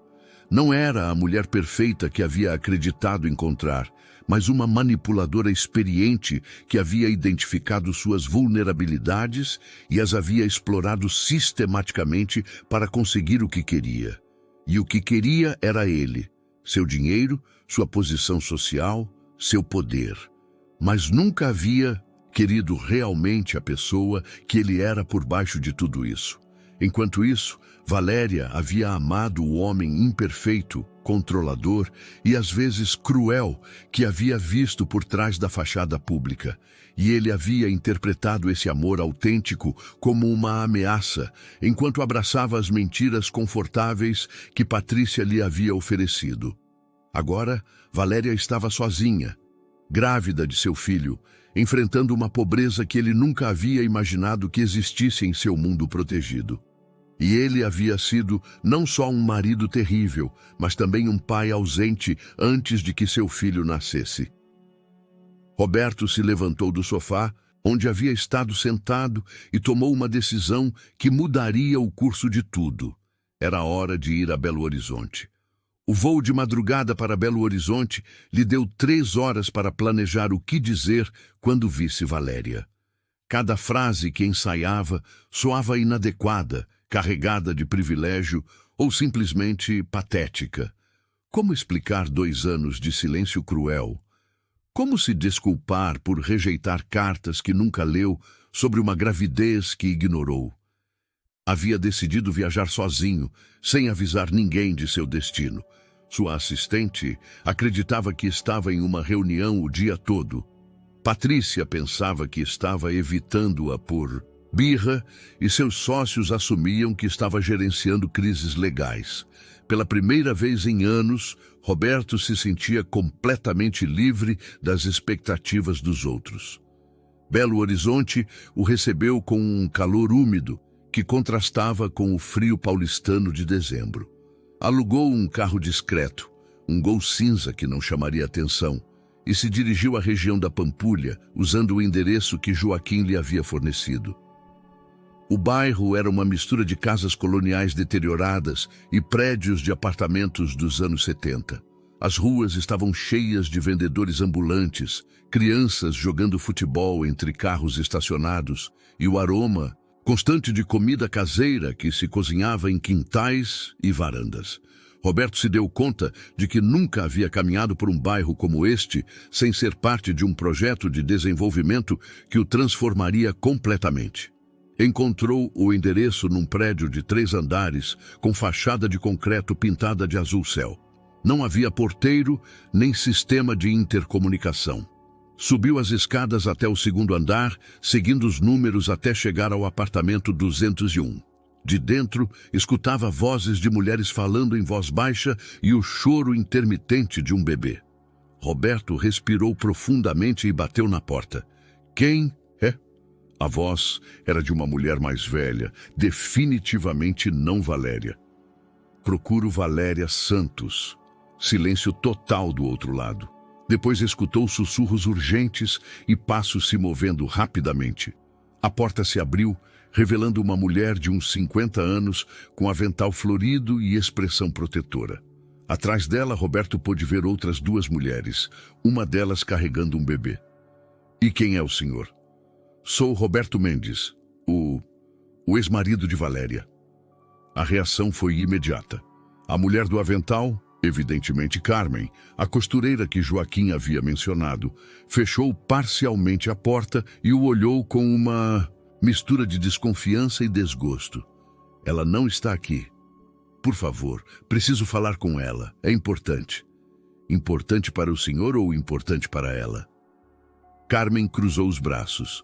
Speaker 1: Não era a mulher perfeita que havia acreditado encontrar, mas uma manipuladora experiente que havia identificado suas vulnerabilidades e as havia explorado sistematicamente para conseguir o que queria. E o que queria era ele, seu dinheiro, sua posição social, seu poder. Mas nunca havia querido realmente a pessoa que ele era por baixo de tudo isso. Enquanto isso, Valéria havia amado o homem imperfeito, controlador e às vezes cruel que havia visto por trás da fachada pública. E ele havia interpretado esse amor autêntico como uma ameaça, enquanto abraçava as mentiras confortáveis que Patrícia lhe havia oferecido. Agora, Valéria estava sozinha, grávida de seu filho, enfrentando uma pobreza que ele nunca havia imaginado que existisse em seu mundo protegido. E ele havia sido não só um marido terrível, mas também um pai ausente antes de que seu filho nascesse. Roberto se levantou do sofá, onde havia estado sentado, e tomou uma decisão que mudaria o curso de tudo. Era hora de ir a Belo Horizonte. O voo de madrugada para Belo Horizonte lhe deu 3 horas para planejar o que dizer quando visse Valéria. Cada frase que ensaiava soava inadequada, carregada de privilégio ou simplesmente patética. Como explicar 2 anos de silêncio cruel? Como se desculpar por rejeitar cartas que nunca leu sobre uma gravidez que ignorou? Havia decidido viajar sozinho, sem avisar ninguém de seu destino. Sua assistente acreditava que estava em uma reunião o dia todo. Patrícia pensava que estava evitando-a por birra e seus sócios assumiam que estava gerenciando crises legais. Pela primeira vez em anos, Roberto se sentia completamente livre das expectativas dos outros. Belo Horizonte o recebeu com um calor úmido que contrastava com o frio paulistano de dezembro. Alugou um carro discreto, um Gol cinza que não chamaria atenção, e se dirigiu à região da Pampulha, usando o endereço que Joaquim lhe havia fornecido. O bairro era uma mistura de casas coloniais deterioradas e prédios de apartamentos dos anos 70. As ruas estavam cheias de vendedores ambulantes, crianças jogando futebol entre carros estacionados e o aroma constante de comida caseira que se cozinhava em quintais e varandas. Roberto se deu conta de que nunca havia caminhado por um bairro como este sem ser parte de um projeto de desenvolvimento que o transformaria completamente. Encontrou o endereço num prédio de 3 andares, com fachada de concreto pintada de azul céu. Não havia porteiro nem sistema de intercomunicação. Subiu as escadas até o 2º andar, seguindo os números até chegar ao apartamento 201. De dentro, escutava vozes de mulheres falando em voz baixa e o choro intermitente de um bebê. Roberto respirou profundamente e bateu na porta. Quem é? A voz era de uma mulher mais velha, definitivamente não Valéria. Procuro Valéria Santos. Silêncio total do outro lado. Depois escutou sussurros urgentes e passos se movendo rapidamente. A porta se abriu, revelando uma mulher de uns 50 anos, com avental florido e expressão protetora. Atrás dela, Roberto pôde ver outras 2 mulheres, uma delas carregando um bebê. E quem é o senhor? Sou Roberto Mendes, o ex-marido de Valéria. A reação foi imediata. A mulher do avental, evidentemente Carmen, a costureira que Joaquim havia mencionado, fechou parcialmente a porta e o olhou com uma mistura de desconfiança e desgosto. Ela não está aqui. Por favor, preciso falar com ela. É importante. Importante para o senhor ou importante para ela? Carmen cruzou os braços.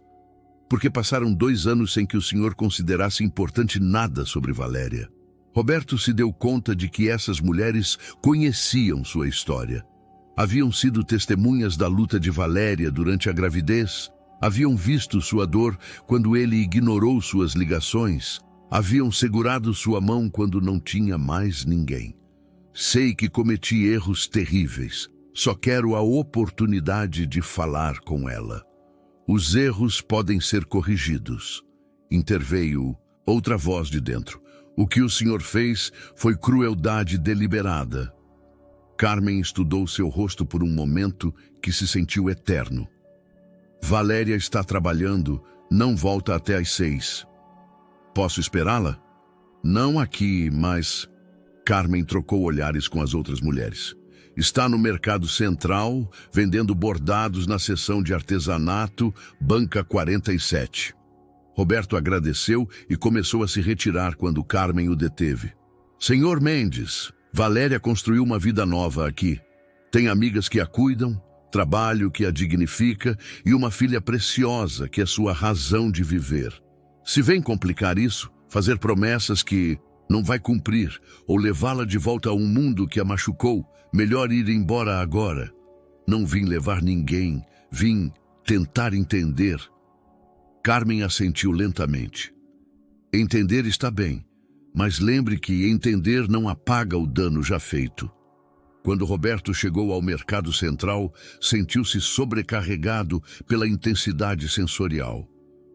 Speaker 1: Porque passaram 2 anos sem que o senhor considerasse importante nada sobre Valéria. Roberto se deu conta de que essas mulheres conheciam sua história. Haviam sido testemunhas da luta de Valéria durante a gravidez, haviam visto sua dor quando ele ignorou suas ligações, haviam segurado sua mão quando não tinha mais ninguém. Sei que cometi erros terríveis, só quero a oportunidade de falar com ela. Os erros podem ser corrigidos. Interveio outra voz de dentro. O que o senhor fez foi crueldade deliberada. Carmen estudou seu rosto por um momento que se sentiu eterno. Valéria está trabalhando, não volta até às 6. Posso esperá-la? Não aqui, mas... Carmen trocou olhares com as outras mulheres. Está no Mercado Central, vendendo bordados na seção de artesanato, banca 47. Roberto agradeceu e começou a se retirar quando Carmen o deteve. Senhor Mendes, Valéria construiu uma vida nova aqui. Tem amigas que a cuidam, trabalho que a dignifica e uma filha preciosa que é sua razão de viver. Se vem complicar isso, fazer promessas que não vai cumprir ou levá-la de volta a um mundo que a machucou, melhor ir embora agora. Não vim levar ninguém, vim tentar entender. Carmen assentiu lentamente. Entender está bem, mas lembre que entender não apaga o dano já feito. Quando Roberto chegou ao mercado central, sentiu-se sobrecarregado pela intensidade sensorial.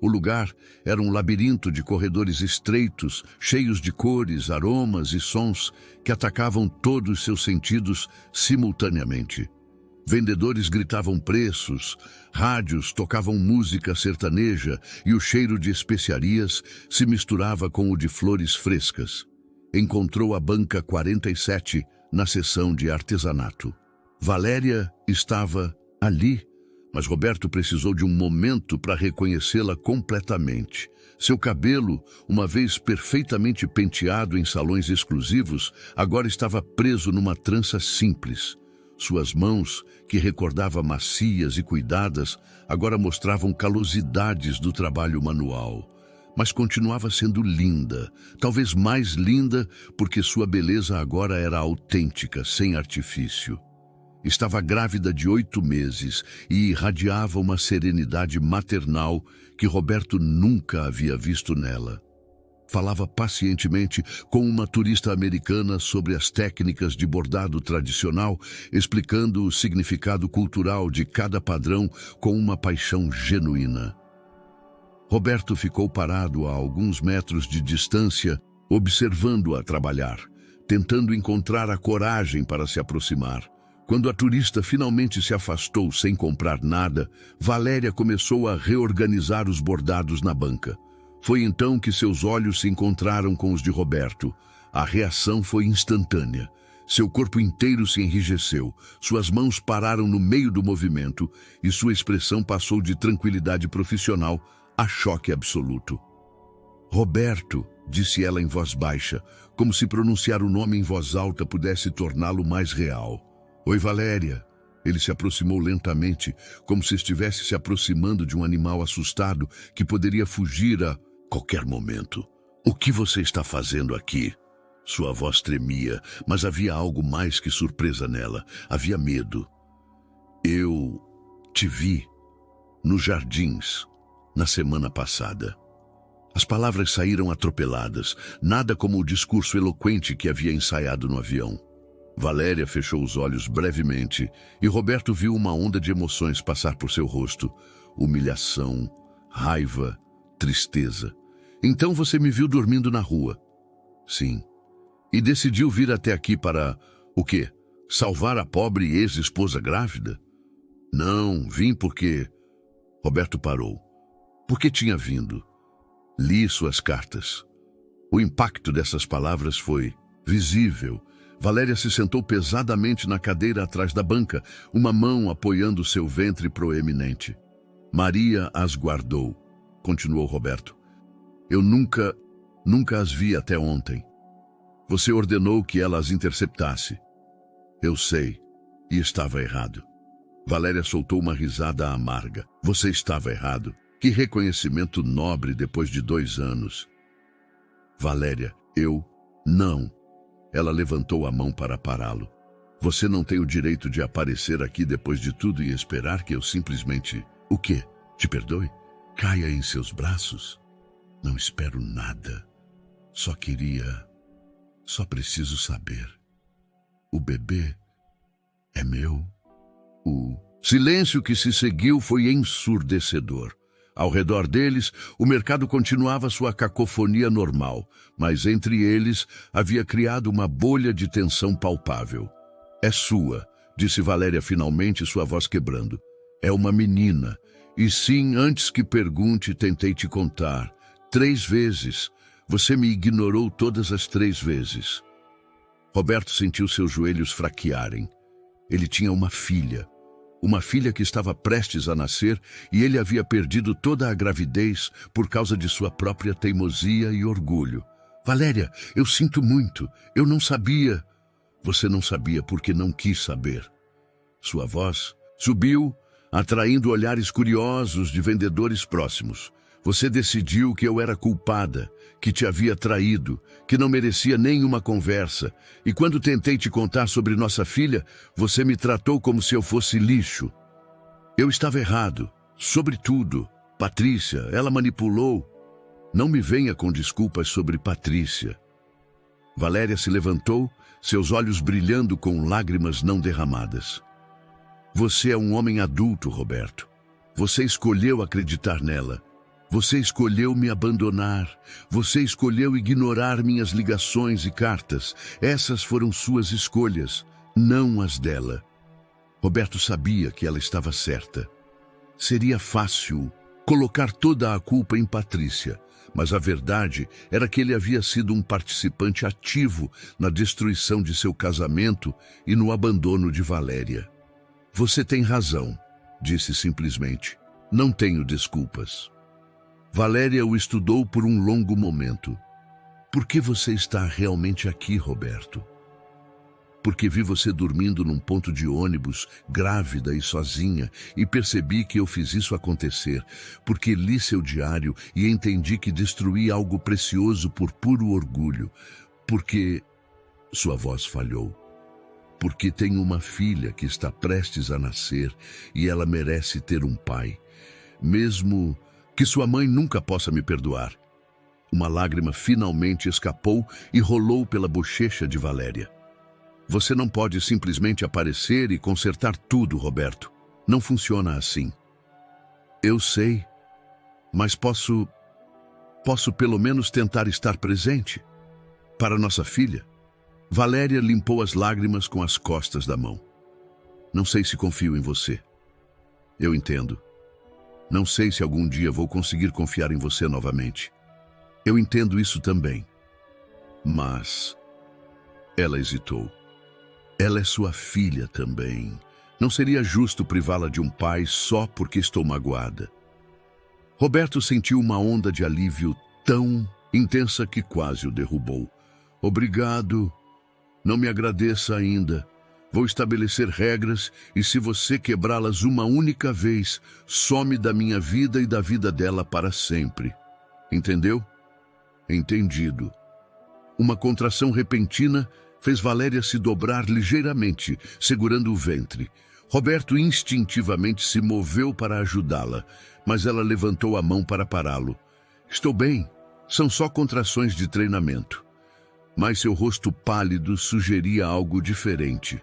Speaker 1: O lugar era um labirinto de corredores estreitos, cheios de cores, aromas e sons que atacavam todos os seus sentidos simultaneamente. Vendedores gritavam preços, rádios tocavam música sertaneja e o cheiro de especiarias se misturava com o de flores frescas. Encontrou a banca 47 na seção de artesanato. Valéria estava ali, mas Roberto precisou de um momento para reconhecê-la completamente. Seu cabelo, uma vez perfeitamente penteado em salões exclusivos, agora estava preso numa trança simples. Suas mãos, que recordava macias e cuidadas, agora mostravam calosidades do trabalho manual. Mas continuava sendo linda, talvez mais linda porque sua beleza agora era autêntica, sem artifício. Estava grávida de 8 meses e irradiava uma serenidade maternal que Roberto nunca havia visto nela. Falava pacientemente com uma turista americana sobre as técnicas de bordado tradicional, explicando o significado cultural de cada padrão com uma paixão genuína. Roberto ficou parado a alguns metros de distância, observando-a trabalhar, tentando encontrar a coragem para se aproximar. Quando a turista finalmente se afastou sem comprar nada, Valéria começou a reorganizar os bordados na banca. Foi então que seus olhos se encontraram com os de Roberto. A reação foi instantânea. Seu corpo inteiro se enrijeceu, suas mãos pararam no meio do movimento e sua expressão passou de tranquilidade profissional a choque absoluto. Roberto, disse ela em voz baixa, como se pronunciar o nome em voz alta pudesse torná-lo mais real. Oi, Valéria. Ele se aproximou lentamente, como se estivesse se aproximando de um animal assustado que poderia fugir a qualquer momento. O que você está fazendo aqui? Sua voz tremia, mas havia algo mais que surpresa nela. Havia medo. Eu te vi nos jardins na semana passada. As palavras saíram atropeladas, nada como o discurso eloquente que havia ensaiado no avião. Valéria fechou os olhos brevemente e Roberto viu uma onda de emoções passar por seu rosto. Humilhação, raiva, tristeza. Então você me viu dormindo na rua. Sim. E decidiu vir até aqui para, o quê? Salvar a pobre ex-esposa grávida? Não, vim porque... Roberto parou. Por que tinha vindo? Li suas cartas. O impacto dessas palavras foi visível. Valéria se sentou pesadamente na cadeira atrás da banca, uma mão apoiando seu ventre proeminente. Maria as guardou, continuou Roberto. Eu nunca as vi até ontem. Você ordenou que ela as interceptasse. Eu sei, e estava errado. Valéria soltou uma risada amarga. Você estava errado. Que reconhecimento nobre depois de 2 anos. Valéria, não. Ela levantou a mão para pará-lo. Você não tem o direito de aparecer aqui depois de tudo e esperar que eu simplesmente... O quê? Te perdoe? Caia em seus braços? Não espero nada. Só preciso saber. O bebê é meu? O silêncio que se seguiu foi ensurdecedor. Ao redor deles, o mercado continuava sua cacofonia normal, mas entre eles havia criado uma bolha de tensão palpável. É sua, disse Valéria finalmente, sua voz quebrando. É uma menina. E sim, antes que pergunte, tentei te contar. 3 vezes. Você me ignorou todas as 3 vezes. Roberto sentiu seus joelhos fraquearem. Ele tinha uma filha. Uma filha que estava prestes a nascer e ele havia perdido toda a gravidez por causa de sua própria teimosia e orgulho. Valéria, eu sinto muito. Eu não sabia. Você não sabia porque não quis saber. Sua voz subiu, atraindo olhares curiosos de vendedores próximos. Você decidiu que eu era culpada, que te havia traído, que não merecia nenhuma conversa. E quando tentei te contar sobre nossa filha, você me tratou como se eu fosse lixo. Eu estava errado. Sobretudo, Patrícia, ela manipulou. Não me venha com desculpas sobre Patrícia. Valéria se levantou, seus olhos brilhando com lágrimas não derramadas. Você é um homem adulto, Roberto. Você escolheu acreditar nela. Você escolheu me abandonar. Você escolheu ignorar minhas ligações e cartas. Essas foram suas escolhas, não as dela. Roberto sabia que ela estava certa. Seria fácil colocar toda a culpa em Patrícia, mas a verdade era que ele havia sido um participante ativo na destruição de seu casamento e no abandono de Valéria. Você tem razão, disse simplesmente. Não tenho desculpas. Valéria o estudou por um longo momento. Por que você está realmente aqui, Roberto? Porque vi você dormindo num ponto de ônibus, grávida e sozinha, e percebi que eu fiz isso acontecer. Porque li seu diário e entendi que destruí algo precioso por puro orgulho. Porque... Sua voz falhou. Porque tenho uma filha que está prestes a nascer e ela merece ter um pai. Mesmo que sua mãe nunca possa me perdoar. Uma lágrima finalmente escapou e rolou pela bochecha de Valéria. Você não pode simplesmente aparecer e consertar tudo, Roberto. Não funciona assim. Eu sei, mas posso pelo menos tentar estar presente para nossa filha. Valéria limpou as lágrimas com as costas da mão. Não sei se confio em você. Eu entendo. Não sei se algum dia vou conseguir confiar em você novamente. Eu entendo isso também. Mas... Ela hesitou. Ela é sua filha também. Não seria justo privá-la de um pai só porque estou magoada. Roberto sentiu uma onda de alívio tão intensa que quase o derrubou. Obrigado. Não me agradeça ainda. Vou estabelecer regras e se você quebrá-las uma única vez, some da minha vida e da vida dela para sempre. Entendeu? Entendido. Uma contração repentina fez Valéria se dobrar ligeiramente, segurando o ventre. Roberto instintivamente se moveu para ajudá-la, mas ela levantou a mão para pará-lo. Estou bem, são só contrações de treinamento. Mas seu rosto pálido sugeria algo diferente.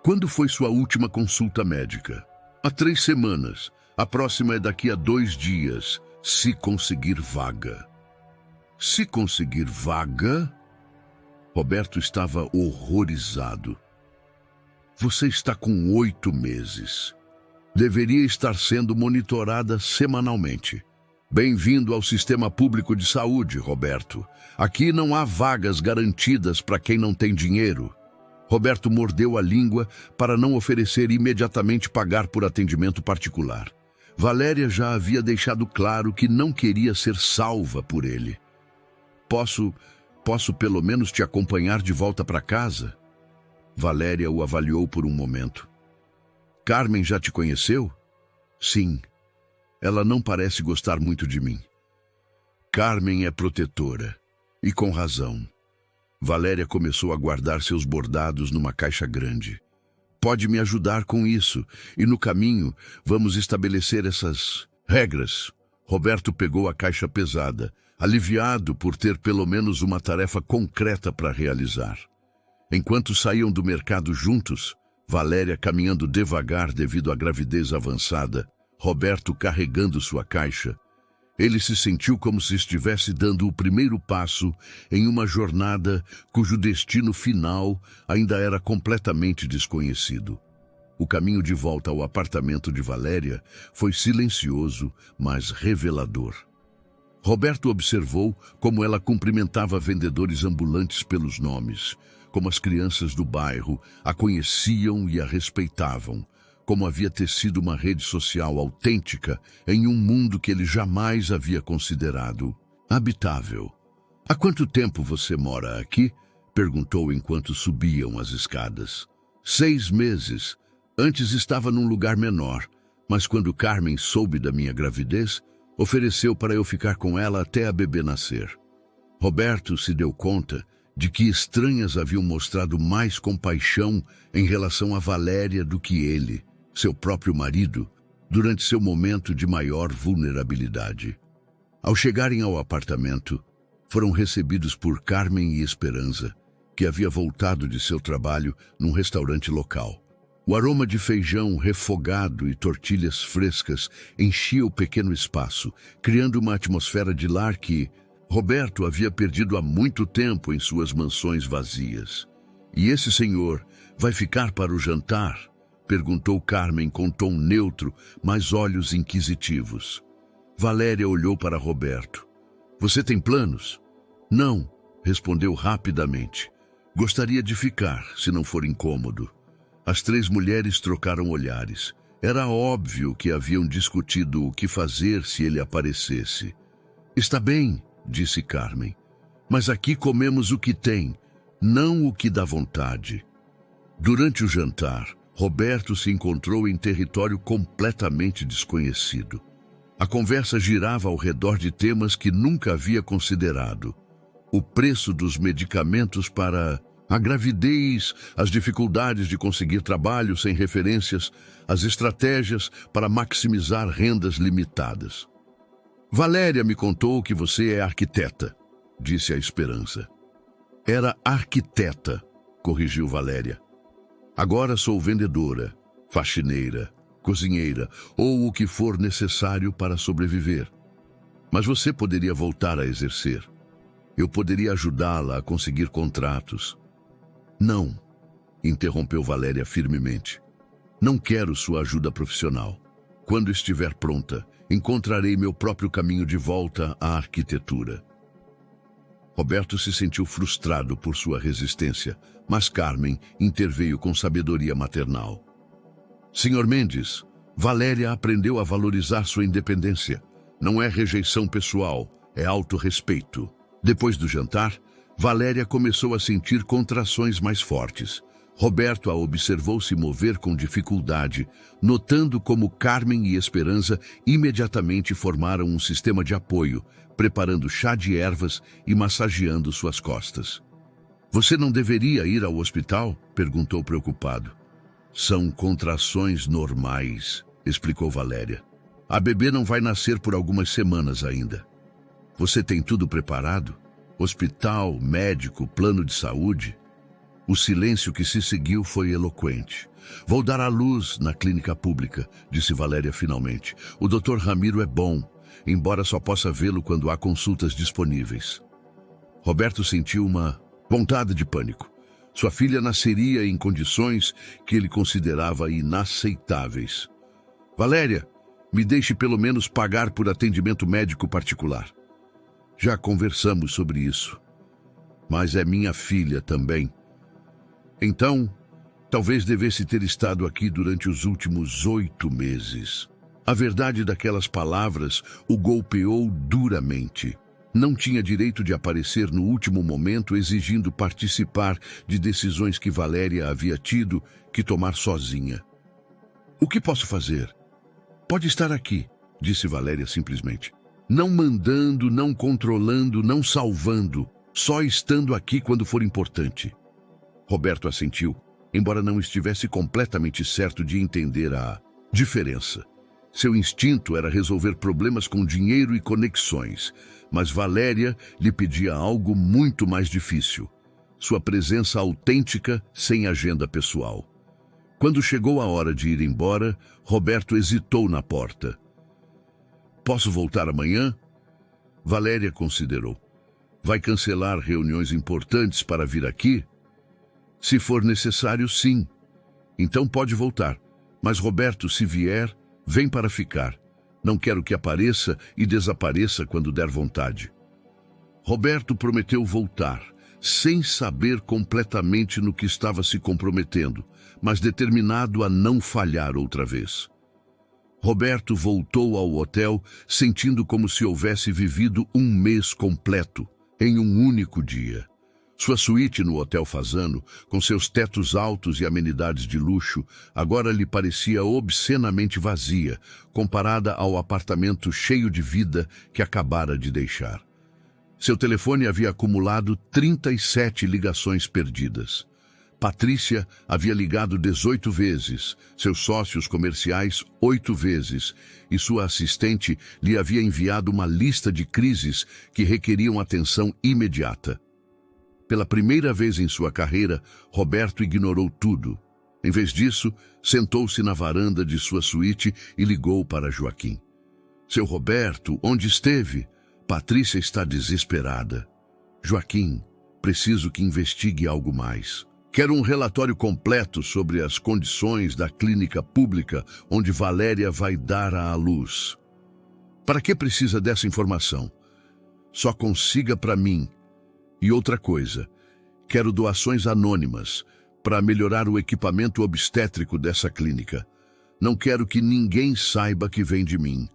Speaker 1: Quando foi sua última consulta médica? Há 3 semanas. A próxima é daqui a 2 dias, se conseguir vaga. Se conseguir vaga? Roberto estava horrorizado. Você está com 8 meses. Deveria estar sendo monitorada semanalmente. Bem-vindo ao sistema público de saúde, Roberto. Aqui não há vagas garantidas para quem não tem dinheiro. Roberto mordeu a língua para não oferecer imediatamente pagar por atendimento particular. Valéria já havia deixado claro que não queria ser salva por ele. Posso pelo menos te acompanhar de volta para casa? Valéria o avaliou por um momento. Carmen já te conheceu? Sim. Ela não parece gostar muito de mim. Carmen é protetora, e com razão. Valéria começou a guardar seus bordados numa caixa grande. Pode me ajudar com isso, e no caminho vamos estabelecer essas regras. Roberto pegou a caixa pesada, aliviado por ter pelo menos uma tarefa concreta para realizar. Enquanto saíam do mercado juntos, Valéria caminhando devagar devido à gravidez avançada, Roberto carregando sua caixa, ele se sentiu como se estivesse dando o primeiro passo em uma jornada cujo destino final ainda era completamente desconhecido. O caminho de volta ao apartamento de Valéria foi silencioso, mas revelador. Roberto observou como ela cumprimentava vendedores ambulantes pelos nomes, como as crianças do bairro a conheciam e a respeitavam, como havia tecido uma rede social autêntica em um mundo que ele jamais havia considerado habitável. "Há quanto tempo você mora aqui?" perguntou enquanto subiam as escadas. 6 meses. Antes estava num lugar menor, mas quando Carmen soube da minha gravidez, ofereceu para eu ficar com ela até a bebê nascer. Roberto se deu conta de que estranhas haviam mostrado mais compaixão em relação a Valéria do que ele, seu próprio marido, durante seu momento de maior vulnerabilidade. Ao chegarem ao apartamento, foram recebidos por Carmen e Esperança, que havia voltado de seu trabalho num restaurante local. O aroma de feijão refogado e tortilhas frescas enchia o pequeno espaço, criando uma atmosfera de lar que Roberto havia perdido há muito tempo em suas mansões vazias. "E esse senhor vai ficar para o jantar?" perguntou Carmen com tom neutro, mas olhos inquisitivos. Valéria olhou para Roberto. "Você tem planos?" "Não", respondeu rapidamente. "Gostaria de ficar, se não for incômodo." As 3 mulheres trocaram olhares. Era óbvio que haviam discutido o que fazer se ele aparecesse. "Está bem", disse Carmen, "mas aqui comemos o que tem, não o que dá vontade." Durante o jantar, Roberto se encontrou em território completamente desconhecido. A conversa girava ao redor de temas que nunca havia considerado: o preço dos medicamentos para a gravidez, as dificuldades de conseguir trabalho sem referências, as estratégias para maximizar rendas limitadas. "Valéria me contou que você é arquiteta", disse a Esperança. "Era arquiteta", corrigiu Valéria. "Agora sou vendedora, faxineira, cozinheira ou o que for necessário para sobreviver. Mas você poderia voltar a exercer. Eu poderia ajudá-la a conseguir contratos." "Não", interrompeu Valéria firmemente. "Não quero sua ajuda profissional. Quando estiver pronta, encontrarei meu próprio caminho de volta à arquitetura." Roberto se sentiu frustrado por sua resistência, mas Carmen interveio com sabedoria maternal. "Senhor Mendes, Valéria aprendeu a valorizar sua independência. Não é rejeição pessoal, é autorrespeito." Depois do jantar, Valéria começou a sentir contrações mais fortes. Roberto a observou se mover com dificuldade, notando como Carmen e Esperança imediatamente formaram um sistema de apoio, preparando chá de ervas e massageando suas costas. "Você não deveria ir ao hospital?" perguntou preocupado. "São contrações normais", explicou Valéria. "A bebê não vai nascer por algumas semanas ainda." "Você tem tudo preparado? Hospital, médico, plano de saúde?" O silêncio que se seguiu foi eloquente. "Vou dar à luz na clínica pública", disse Valéria finalmente. "O Dr. Ramiro é bom, embora só possa vê-lo quando há consultas disponíveis." Roberto sentiu uma vontade de pânico. Sua filha nasceria em condições que ele considerava inaceitáveis. "Valéria, me deixe pelo menos pagar por atendimento médico particular." "Já conversamos sobre isso. Mas é minha filha também." "Então, talvez devesse ter estado aqui durante os últimos 8 meses. A verdade daquelas palavras o golpeou duramente. Não tinha direito de aparecer no último momento exigindo participar de decisões que Valéria havia tido que tomar sozinha. "O que posso fazer?" "Pode estar aqui", disse Valéria simplesmente. "Não mandando, não controlando, não salvando, só estando aqui quando for importante." Roberto assentiu, embora não estivesse completamente certo de entender a diferença. Seu instinto era resolver problemas com dinheiro e conexões, mas Valéria lhe pedia algo muito mais difícil: sua presença autêntica sem agenda pessoal. Quando chegou a hora de ir embora, Roberto hesitou na porta. "Posso voltar amanhã?" Valéria considerou. "Vai cancelar reuniões importantes para vir aqui?" "Se for necessário, sim." "Então pode voltar. Mas Roberto, se vier, vem para ficar. Não quero que apareça e desapareça quando der vontade." Roberto prometeu voltar, sem saber completamente no que estava se comprometendo, mas determinado a não falhar outra vez. Roberto voltou ao hotel sentindo como se houvesse vivido um mês completo, em um único dia. Sua suíte no Hotel Fasano, com seus tetos altos e amenidades de luxo, agora lhe parecia obscenamente vazia, comparada ao apartamento cheio de vida que acabara de deixar. Seu telefone havia acumulado 37 ligações perdidas. Patrícia havia ligado 18 vezes, seus sócios comerciais 8 vezes, e sua assistente lhe havia enviado uma lista de crises que requeriam atenção imediata. Pela primeira vez em sua carreira, Roberto ignorou tudo. Em vez disso, sentou-se na varanda de sua suíte e ligou para Joaquim. Seu Roberto, onde esteve? Patrícia está desesperada. Joaquim, preciso que investigue algo mais. Quero um relatório completo sobre as condições da clínica pública onde Valéria vai dar à luz. Para que precisa dessa informação? Só consiga para mim. E outra coisa, quero doações anônimas para melhorar o equipamento obstétrico dessa clínica. Não quero que ninguém saiba que vem de mim.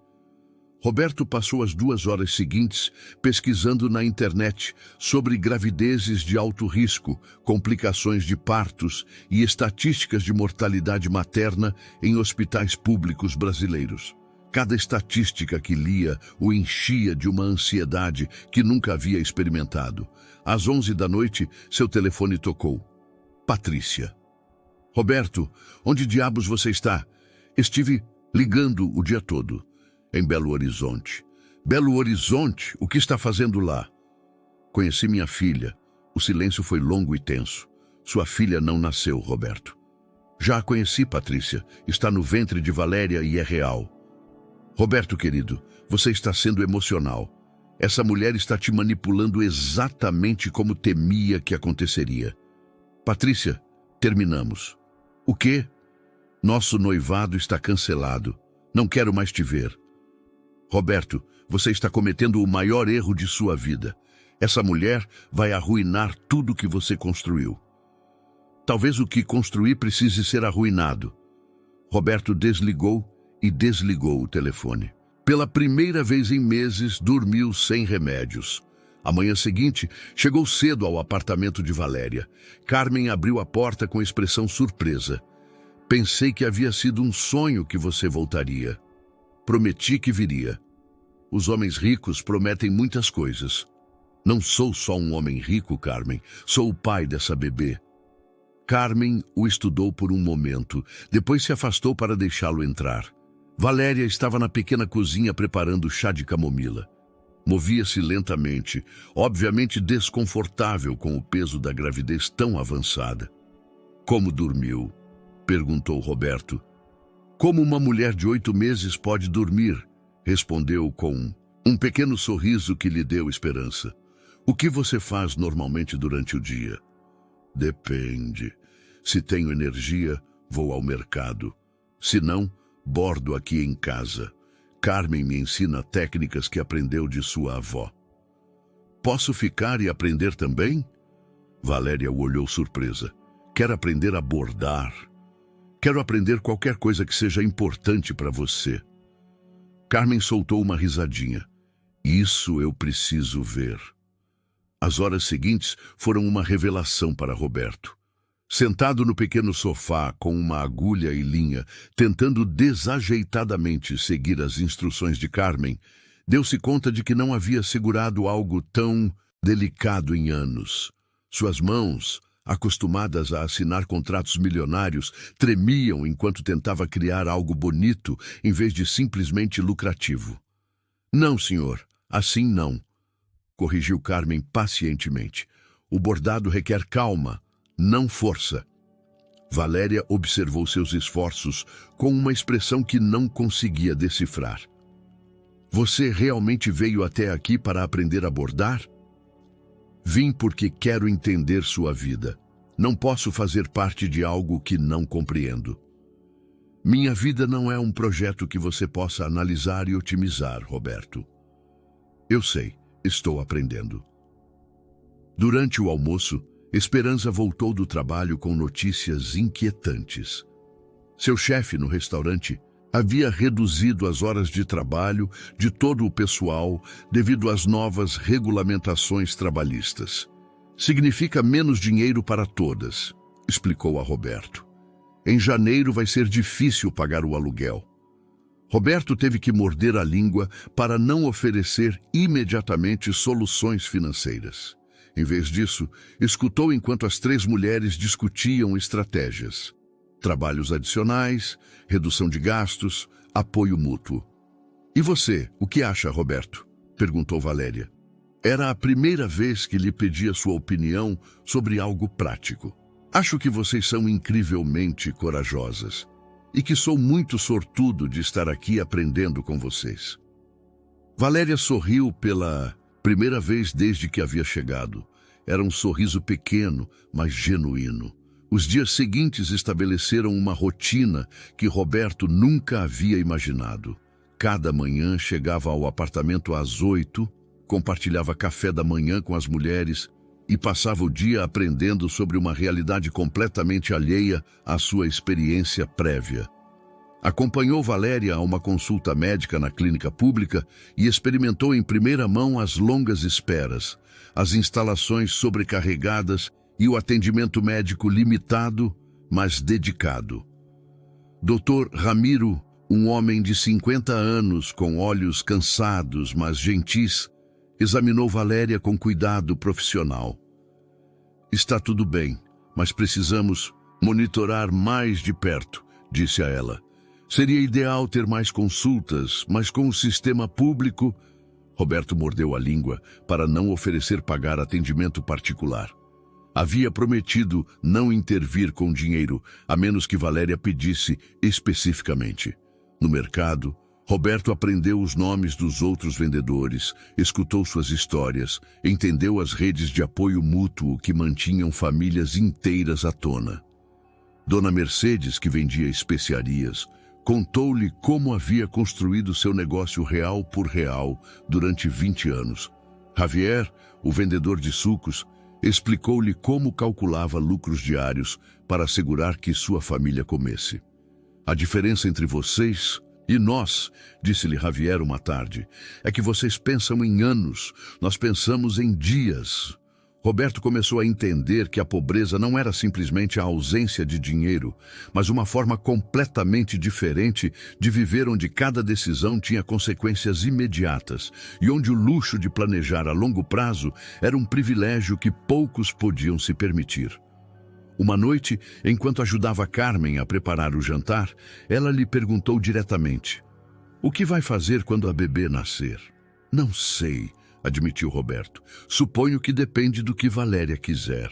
Speaker 1: Roberto passou as 2 horas seguintes pesquisando na internet sobre gravidezes de alto risco, complicações de partos e estatísticas de mortalidade materna em hospitais públicos brasileiros. Cada estatística que lia o enchia de uma ansiedade que nunca havia experimentado. Às 11 da noite, seu telefone tocou. Patrícia. Roberto, onde diabos você está? Estive ligando o dia todo. Em Belo Horizonte. Belo Horizonte? O que está fazendo lá? Conheci minha filha. O silêncio foi longo e tenso. Sua filha não nasceu, Roberto. Já a conheci, Patrícia. Está no ventre de Valéria e é real. Roberto, querido, você está sendo emocional. Essa mulher está te manipulando exatamente como temia que aconteceria. Patrícia, terminamos. O quê? Nosso noivado está cancelado. Não quero mais te ver. Roberto, você está cometendo o maior erro de sua vida. Essa mulher vai arruinar tudo que você construiu. Talvez o que construí precise ser arruinado. Roberto desligou e desligou o telefone. Pela primeira vez em meses, dormiu sem remédios. A manhã seguinte, chegou cedo ao apartamento de Valéria. Carmen abriu a porta com expressão surpresa. Pensei que havia sido um sonho que você voltaria. Prometi que viria. Os homens ricos prometem muitas coisas. Não sou só um homem rico, Carmen. Sou o pai dessa bebê. Carmen o estudou por um momento, depois se afastou para deixá-lo entrar. Valéria estava na pequena cozinha preparando chá de camomila. Movia-se lentamente, obviamente desconfortável com o peso da gravidez tão avançada. Como dormiu? Perguntou Roberto. Como uma mulher de 8 meses pode dormir? Respondeu com um pequeno sorriso que lhe deu esperança. O que você faz normalmente durante o dia? Depende. Se tenho energia, vou ao mercado. Se não, bordo aqui em casa. Carmen me ensina técnicas que aprendeu de sua avó. Posso ficar e aprender também? Valéria o olhou surpresa. Quer aprender a bordar? Quero aprender qualquer coisa que seja importante para você. Carmen soltou uma risadinha. Isso eu preciso ver. As horas seguintes foram uma revelação para Roberto. Sentado no pequeno sofá com uma agulha e linha, tentando desajeitadamente seguir as instruções de Carmen, deu-se conta de que não havia segurado algo tão delicado em anos. Suas mãos, acostumadas a assinar contratos milionários, tremiam enquanto tentava criar algo bonito em vez de simplesmente lucrativo. Não, senhor, assim não, corrigiu Carmen pacientemente. O bordado requer calma, não força. Valéria observou seus esforços com uma expressão que não conseguia decifrar. Você realmente veio até aqui para aprender a bordar? Vim porque quero entender sua vida. Não posso fazer parte de algo que não compreendo. Minha vida não é um projeto que você possa analisar e otimizar, Roberto. Eu sei, estou aprendendo. Durante o almoço, Esperança voltou do trabalho com notícias inquietantes. Seu chefe no restaurante havia reduzido as horas de trabalho de todo o pessoal devido às novas regulamentações trabalhistas. Significa menos dinheiro para todas, explicou a Roberto. Em janeiro vai ser difícil pagar o aluguel. Roberto teve que morder a língua para não oferecer imediatamente soluções financeiras. Em vez disso, escutou enquanto as 3 mulheres discutiam estratégias. Trabalhos adicionais, redução de gastos, apoio mútuo. E você, o que acha, Roberto? Perguntou Valéria. Era a primeira vez que lhe pedia sua opinião sobre algo prático. Acho que vocês são incrivelmente corajosas e que sou muito sortudo de estar aqui aprendendo com vocês. Valéria sorriu pela primeira vez desde que havia chegado. Era um sorriso pequeno, mas genuíno. Os dias seguintes estabeleceram uma rotina que Roberto nunca havia imaginado. Cada manhã chegava ao apartamento às 8, compartilhava café da manhã com as mulheres e passava o dia aprendendo sobre uma realidade completamente alheia à sua experiência prévia. Acompanhou Valéria a uma consulta médica na clínica pública e experimentou em primeira mão as longas esperas, as instalações sobrecarregadas e o atendimento médico limitado, mas dedicado. Dr. Ramiro, um homem de 50 anos com olhos cansados, mas gentis, examinou Valéria com cuidado profissional. Está tudo bem, mas precisamos monitorar mais de perto, disse a ela. Seria ideal ter mais consultas, mas com o sistema público... Roberto mordeu a língua para não oferecer pagar atendimento particular. Havia prometido não intervir com dinheiro, a menos que Valéria pedisse especificamente. No mercado, Roberto aprendeu os nomes dos outros vendedores, escutou suas histórias, entendeu as redes de apoio mútuo que mantinham famílias inteiras à tona. Dona Mercedes, que vendia especiarias, contou-lhe como havia construído seu negócio real por real durante 20 anos. Javier, o vendedor de sucos, explicou-lhe como calculava lucros diários para assegurar que sua família comesse. A diferença entre vocês e nós, disse-lhe Javier uma tarde, é que vocês pensam em anos, nós pensamos em dias. Roberto começou a entender que a pobreza não era simplesmente a ausência de dinheiro, mas uma forma completamente diferente de viver onde cada decisão tinha consequências imediatas e onde o luxo de planejar a longo prazo era um privilégio que poucos podiam se permitir. Uma noite, enquanto ajudava Carmen a preparar o jantar, ela lhe perguntou diretamente: "O que vai fazer quando a bebê nascer?" "Não sei", admitiu Roberto. "Suponho que depende do que Valéria quiser."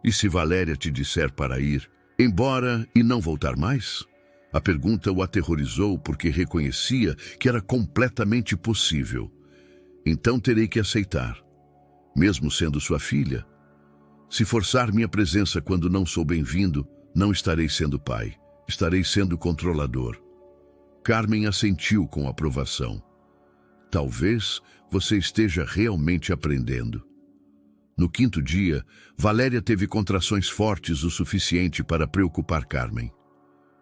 Speaker 1: "E se Valéria te disser para ir, embora e não voltar mais?" A pergunta o aterrorizou porque reconhecia que era completamente possível. "Então terei que aceitar, mesmo sendo sua filha. Se forçar minha presença quando não sou bem-vindo, não estarei sendo pai, estarei sendo controlador." Carmen assentiu com aprovação. "Talvez você esteja realmente aprendendo." No 5º dia, Valéria teve contrações fortes o suficiente para preocupar Carmen.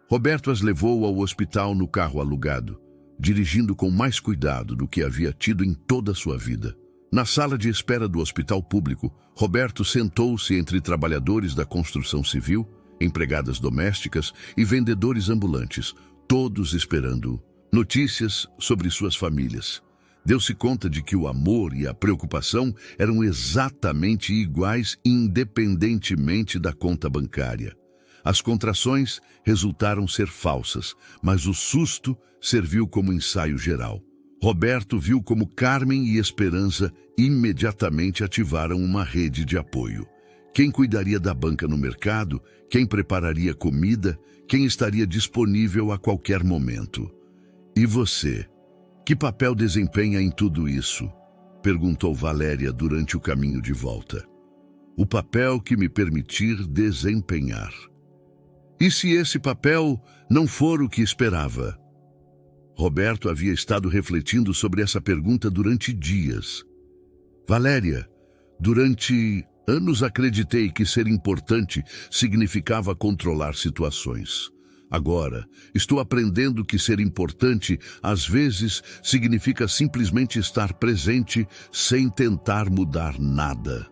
Speaker 1: Roberto as levou ao hospital no carro alugado, dirigindo com mais cuidado do que havia tido em toda a sua vida. Na sala de espera do hospital público, Roberto sentou-se entre trabalhadores da construção civil, empregadas domésticas e vendedores ambulantes, todos esperando notícias sobre suas famílias. Deu-se conta de que o amor e a preocupação eram exatamente iguais independentemente da conta bancária. As contrações resultaram ser falsas, mas o susto serviu como ensaio geral. Roberto viu como Carmen e Esperança imediatamente ativaram uma rede de apoio. Quem cuidaria da banca no mercado, quem prepararia comida, quem estaria disponível a qualquer momento. "E você? Que papel desempenha em tudo isso?" perguntou Valéria durante o caminho de volta. "O papel que me permitir desempenhar." "E se esse papel não for o que esperava?" Roberto havia estado refletindo sobre essa pergunta durante dias. "Valéria, Durante anos acreditei que ser importante significava controlar situações. Agora, estou aprendendo que ser importante, às vezes, significa simplesmente estar presente sem tentar mudar nada.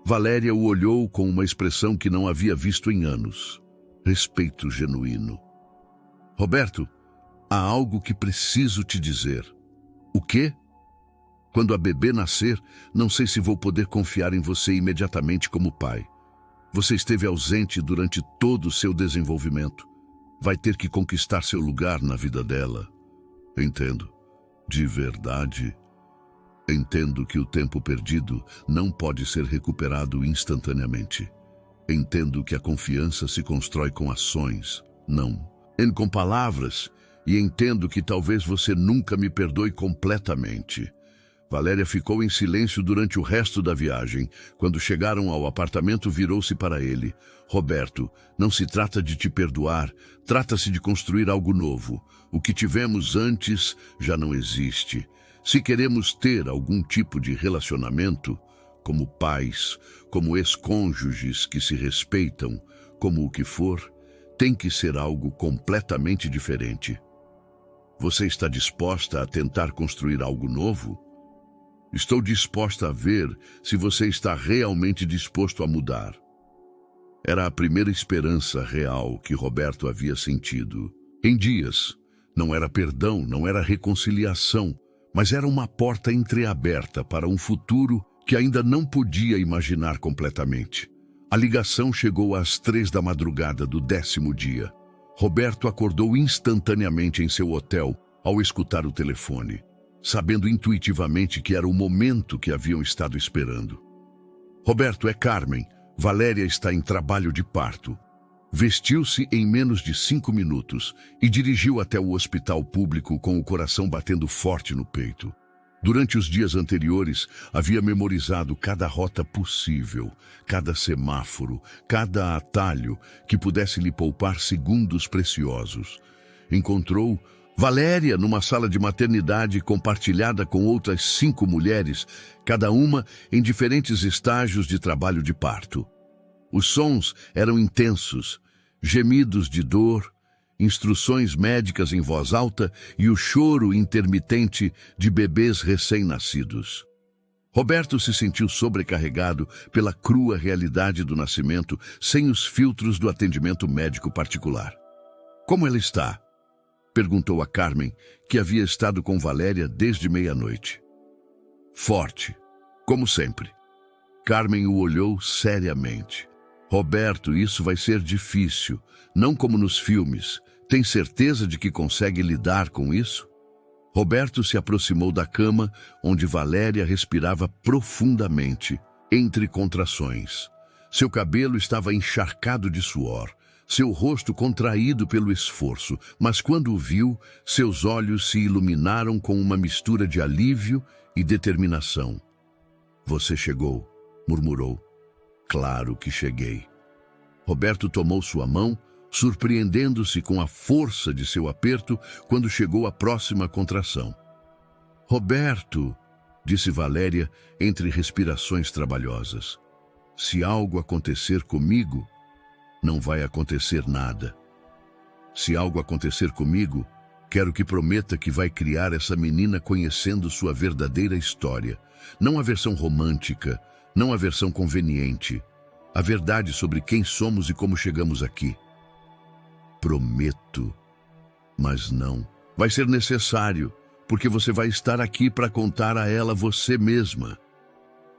Speaker 1: Valéria o olhou com uma expressão que não havia visto em anos. Respeito genuíno. Roberto, há algo que preciso te dizer. O quê? Quando a bebê nascer, não sei se vou poder confiar em você imediatamente como pai. Você esteve ausente durante todo o seu desenvolvimento. Vai ter que conquistar seu lugar na vida dela. Entendo. De verdade. Entendo que o tempo perdido não pode ser recuperado instantaneamente. Entendo que a confiança se constrói com ações, não com palavras, e entendo que talvez você nunca me perdoe completamente. Valéria ficou em silêncio durante o resto da viagem. Quando chegaram ao apartamento, virou-se para ele. Roberto, não se trata de te perdoar, trata-se de construir algo novo. O que tivemos antes já não existe. Se queremos ter algum tipo de relacionamento, como pais, como ex-cônjuges que se respeitam, como o que for, tem que ser algo completamente diferente. Você está disposta a tentar construir algo novo? Estou disposta a ver se você está realmente disposto a mudar. Era a primeira esperança real que Roberto havia sentido. Em dias, não era perdão, não era reconciliação, mas era uma porta entreaberta para um futuro que ainda não podia imaginar completamente. A ligação chegou às 3 da madrugada do 10º dia. Roberto acordou instantaneamente em seu hotel ao escutar o telefone, sabendo intuitivamente que era o momento que haviam estado esperando. Roberto, é Carmen. Valéria está em trabalho de parto. Vestiu-se em menos de 5 minutos e dirigiu até o hospital público com o coração batendo forte no peito. Durante os dias anteriores, havia memorizado cada rota possível, cada semáforo, cada atalho que pudesse lhe poupar segundos preciosos. Encontrou Valéria numa sala de maternidade compartilhada com outras 5 mulheres, cada uma em diferentes estágios de trabalho de parto. Os sons eram intensos, gemidos de dor, instruções médicas em voz alta e o choro intermitente de bebês recém-nascidos. Roberto se sentiu sobrecarregado pela crua realidade do nascimento, sem os filtros do atendimento médico particular. Como ela está? Perguntou a Carmen, que havia estado com Valéria desde meia-noite. Forte, como sempre. Carmen o olhou seriamente. Roberto, isso vai ser difícil, não como nos filmes. Tem certeza de que consegue lidar com isso? Roberto se aproximou da cama, onde Valéria respirava profundamente, entre contrações. Seu cabelo estava encharcado de suor, seu rosto contraído pelo esforço, mas quando o viu, seus olhos se iluminaram com uma mistura de alívio e determinação. Você chegou, murmurou. Claro que cheguei. Roberto tomou sua mão, surpreendendo-se com a força de seu aperto quando chegou a próxima contração. Roberto, disse Valéria entre respirações trabalhosas, se algo acontecer comigo, não vai acontecer nada. Se algo acontecer comigo, quero que prometa que vai criar essa menina conhecendo sua verdadeira história. Não a versão romântica, não a versão conveniente. A verdade sobre quem somos e como chegamos aqui. Prometo. Mas não. Vai ser necessário, porque você vai estar aqui para contar a ela você mesma.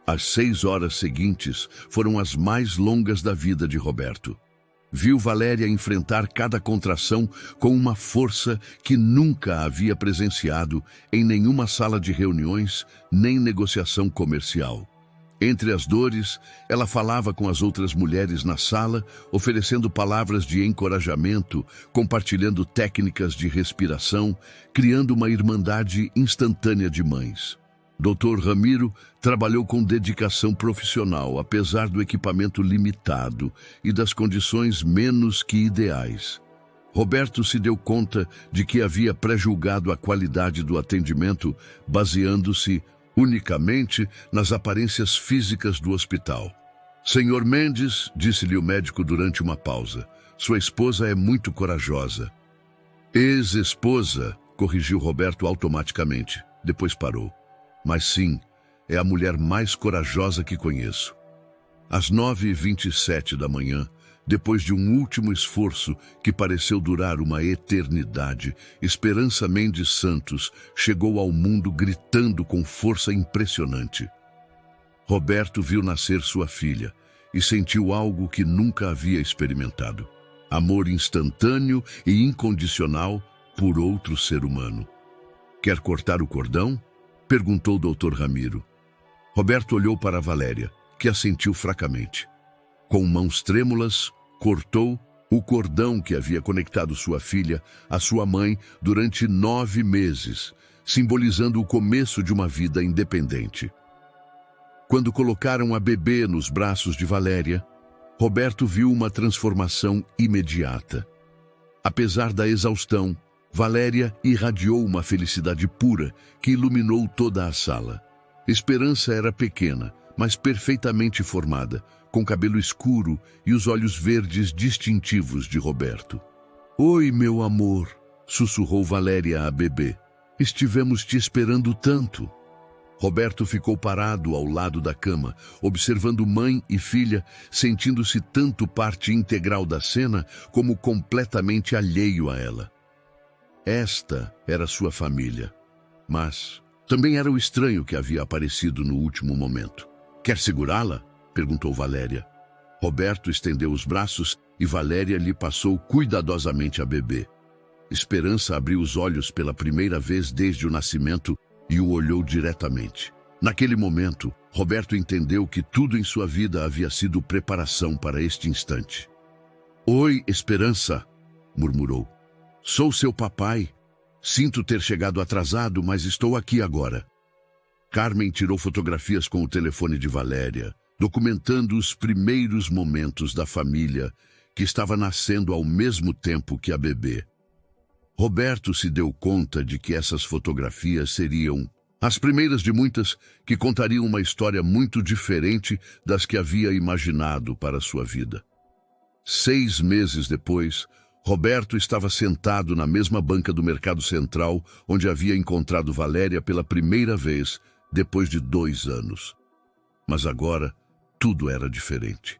Speaker 1: As 6 horas seguintes foram as mais longas da vida de Roberto. Viu Valéria enfrentar cada contração com uma força que nunca havia presenciado em nenhuma sala de reuniões nem negociação comercial. Entre as dores, ela falava com as outras mulheres na sala, oferecendo palavras de encorajamento, compartilhando técnicas de respiração, criando uma irmandade instantânea de mães. Dr. Ramiro trabalhou com dedicação profissional, apesar do equipamento limitado e das condições menos que ideais. Roberto se deu conta de que havia pré-julgado a qualidade do atendimento, baseando-se unicamente nas aparências físicas do hospital. Senhor Mendes, disse-lhe o médico durante uma pausa, sua esposa é muito corajosa. Ex-esposa, corrigiu Roberto automaticamente. Depois parou. Mas sim, é a mulher mais corajosa que conheço. Às 9h27 da manhã, depois de um último esforço que pareceu durar uma eternidade, Esperança Mendes Santos chegou ao mundo gritando com força impressionante. Roberto viu nascer sua filha e sentiu algo que nunca havia experimentado. Amor instantâneo e incondicional por outro ser humano. Quer cortar o cordão? Perguntou o Dr. Ramiro. Roberto olhou para Valéria, que assentiu fracamente. Com mãos trêmulas, cortou o cordão que havia conectado sua filha à sua mãe durante 9 meses, simbolizando o começo de uma vida independente. Quando colocaram a bebê nos braços de Valéria, Roberto viu uma transformação imediata. Apesar da exaustão, Valéria irradiou uma felicidade pura que iluminou toda a sala. Esperança era pequena, mas perfeitamente formada, com cabelo escuro e os olhos verdes distintivos de Roberto. Oi, meu amor, sussurrou Valéria à bebê. Estivemos te esperando tanto. Roberto ficou parado ao lado da cama, observando mãe e filha, sentindo-se tanto parte integral da cena como completamente alheio a ela. Esta era sua família, mas também era o estranho que havia aparecido no último momento. Quer segurá-la? Perguntou Valéria. Roberto estendeu os braços e Valéria lhe passou cuidadosamente a bebê. Esperança abriu os olhos pela primeira vez desde o nascimento e o olhou diretamente. Naquele momento, Roberto entendeu que tudo em sua vida havia sido preparação para este instante. Oi, Esperança, murmurou. Sou seu papai. Sinto ter chegado atrasado, mas estou aqui agora. Carmen tirou fotografias com o telefone de Valéria, documentando os primeiros momentos da família que estava nascendo ao mesmo tempo que a bebê. Roberto se deu conta de que essas fotografias seriam as primeiras de muitas que contariam uma história muito diferente das que havia imaginado para sua vida. 6 meses depois, Roberto estava sentado na mesma banca do Mercado Central onde havia encontrado Valéria pela primeira vez depois de 2 anos. Mas agora, tudo era diferente.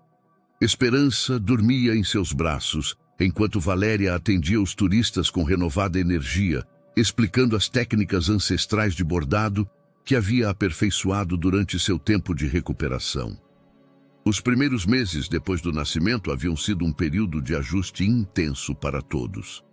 Speaker 1: Esperança dormia em seus braços, enquanto Valéria atendia os turistas com renovada energia, explicando as técnicas ancestrais de bordado que havia aperfeiçoado durante seu tempo de recuperação. Os primeiros meses depois do nascimento haviam sido um período de ajuste intenso para todos.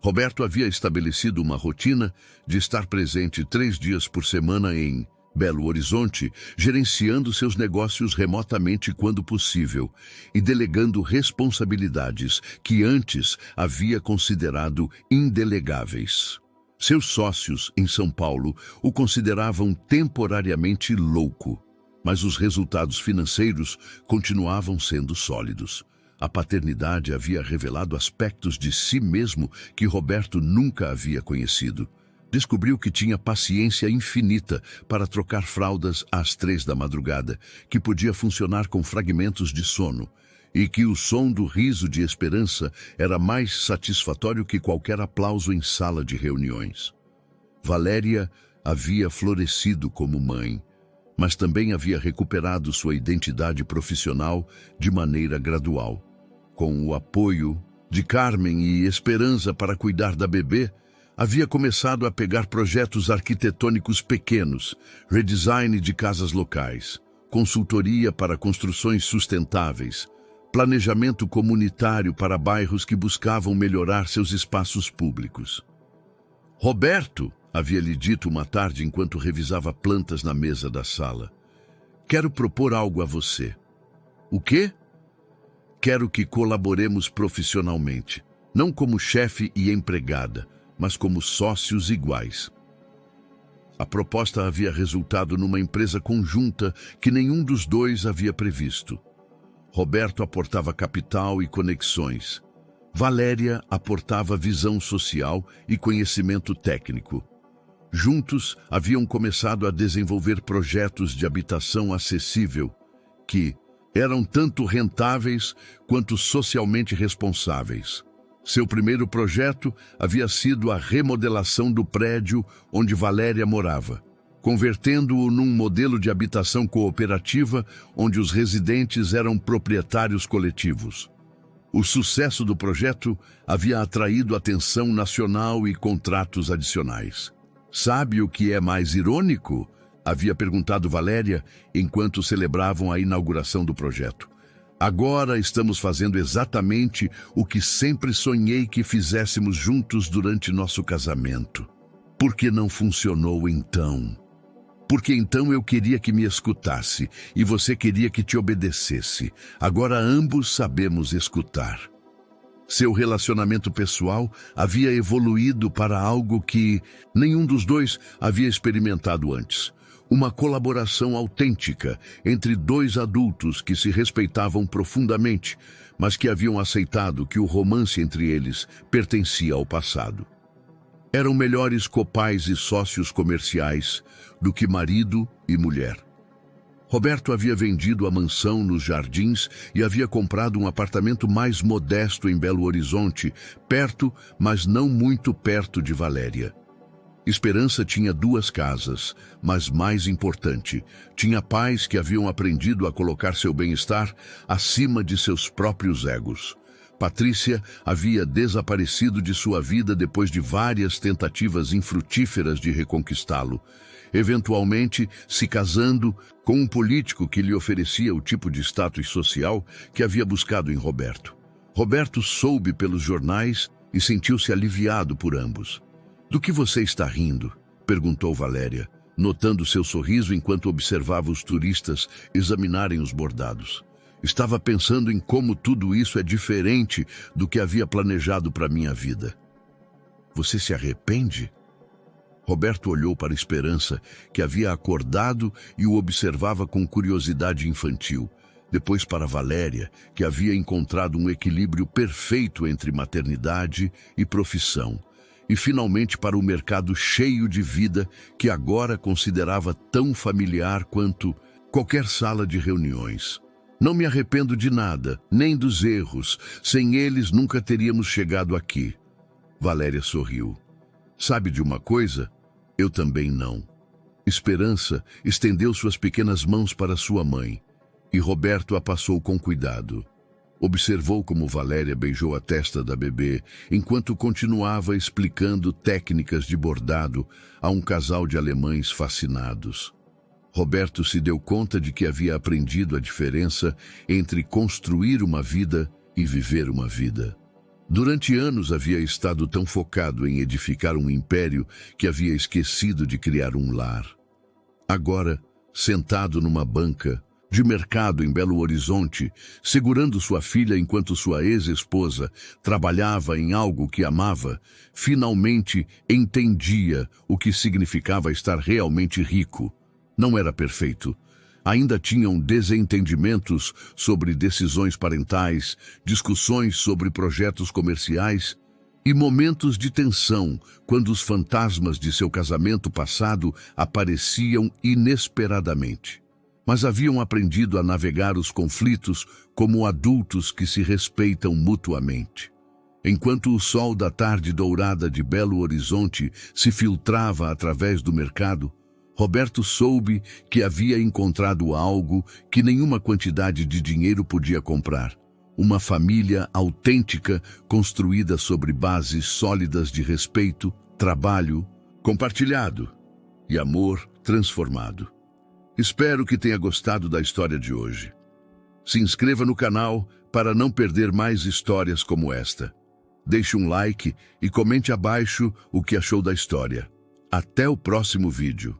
Speaker 1: Roberto havia estabelecido uma rotina de estar presente 3 dias por semana em Belo Horizonte, gerenciando seus negócios remotamente quando possível e delegando responsabilidades que antes havia considerado indelegáveis. Seus sócios em São Paulo o consideravam temporariamente louco, mas os resultados financeiros continuavam sendo sólidos. A paternidade havia revelado aspectos de si mesmo que Roberto nunca havia conhecido. Descobriu que tinha paciência infinita para trocar fraldas às 3 da madrugada, que podia funcionar com fragmentos de sono, e que o som do riso de Esperança era mais satisfatório que qualquer aplauso em sala de reuniões. Valéria havia florescido como mãe, mas também havia recuperado sua identidade profissional de maneira gradual. Com o apoio de Carmen e Esperança para cuidar da bebê, havia começado a pegar projetos arquitetônicos pequenos, redesign de casas locais, consultoria para construções sustentáveis, planejamento comunitário para bairros que buscavam melhorar seus espaços públicos. Roberto, havia lhe dito uma tarde enquanto revisava plantas na mesa da sala, quero propor algo a você. O quê? Quero que colaboremos profissionalmente, não como chefe e empregada, mas como sócios iguais. A proposta havia resultado numa empresa conjunta que nenhum dos dois havia previsto. Roberto aportava capital e conexões. Valéria aportava visão social e conhecimento técnico. Juntos, haviam começado a desenvolver projetos de habitação acessível que eram tanto rentáveis quanto socialmente responsáveis. Seu primeiro projeto havia sido a remodelação do prédio onde Valéria morava, convertendo-o num modelo de habitação cooperativa onde os residentes eram proprietários coletivos. O sucesso do projeto havia atraído atenção nacional e contratos adicionais. "Sabe o que é mais irônico?", havia perguntado Valéria enquanto celebravam a inauguração do projeto. "Agora estamos fazendo exatamente o que sempre sonhei que fizéssemos juntos durante nosso casamento. Por que não funcionou então? Porque então eu queria que me escutasse e você queria que te obedecesse. Agora ambos sabemos escutar." Seu relacionamento pessoal havia evoluído para algo que nenhum dos dois havia experimentado antes. Uma colaboração autêntica entre dois adultos que se respeitavam profundamente, mas que haviam aceitado que o romance entre eles pertencia ao passado. Eram melhores copais e sócios comerciais do que marido e mulher. Roberto havia vendido a mansão nos Jardins e havia comprado um apartamento mais modesto em Belo Horizonte, perto, mas não muito perto de Valéria. Esperança tinha 2 casas, mas mais importante, tinha pais que haviam aprendido a colocar seu bem-estar acima de seus próprios egos. Patrícia havia desaparecido de sua vida depois de várias tentativas infrutíferas de reconquistá-lo, eventualmente se casando com um político que lhe oferecia o tipo de status social que havia buscado em Roberto. Roberto soube pelos jornais e sentiu-se aliviado por ambos. "Do que você está rindo?", perguntou Valéria, notando seu sorriso enquanto observava os turistas examinarem os bordados. "Estava pensando em como tudo isso é diferente do que havia planejado para minha vida." "Você se arrepende?" Roberto olhou para Esperança, que havia acordado e o observava com curiosidade infantil. Depois para Valéria, que havia encontrado um equilíbrio perfeito entre maternidade e profissão. E finalmente para o mercado cheio de vida que agora considerava tão familiar quanto qualquer sala de reuniões. "Não me arrependo de nada, nem dos erros. Sem eles nunca teríamos chegado aqui." Valéria sorriu. "Sabe de uma coisa? Eu também não." Esperança estendeu suas pequenas mãos para sua mãe, e Roberto a passou com cuidado. Observou como Valéria beijou a testa da bebê, enquanto continuava explicando técnicas de bordado a um casal de alemães fascinados. Roberto se deu conta de que havia aprendido a diferença entre construir uma vida e viver uma vida. Durante anos havia estado tão focado em edificar um império que havia esquecido de criar um lar. Agora, sentado numa banca de mercado em Belo Horizonte, segurando sua filha enquanto sua ex-esposa trabalhava em algo que amava, finalmente entendia o que significava estar realmente rico. Não era perfeito. Ainda tinham desentendimentos sobre decisões parentais, discussões sobre projetos comerciais e momentos de tensão quando os fantasmas de seu casamento passado apareciam inesperadamente. Mas haviam aprendido a navegar os conflitos como adultos que se respeitam mutuamente. Enquanto o sol da tarde dourada de Belo Horizonte se filtrava através do mercado, Roberto soube que havia encontrado algo que nenhuma quantidade de dinheiro podia comprar. Uma família autêntica construída sobre bases sólidas de respeito, trabalho compartilhado e amor transformado. Espero que tenha gostado da história de hoje. Se inscreva no canal para não perder mais histórias como esta. Deixe um like e comente abaixo o que achou da história. Até o próximo vídeo.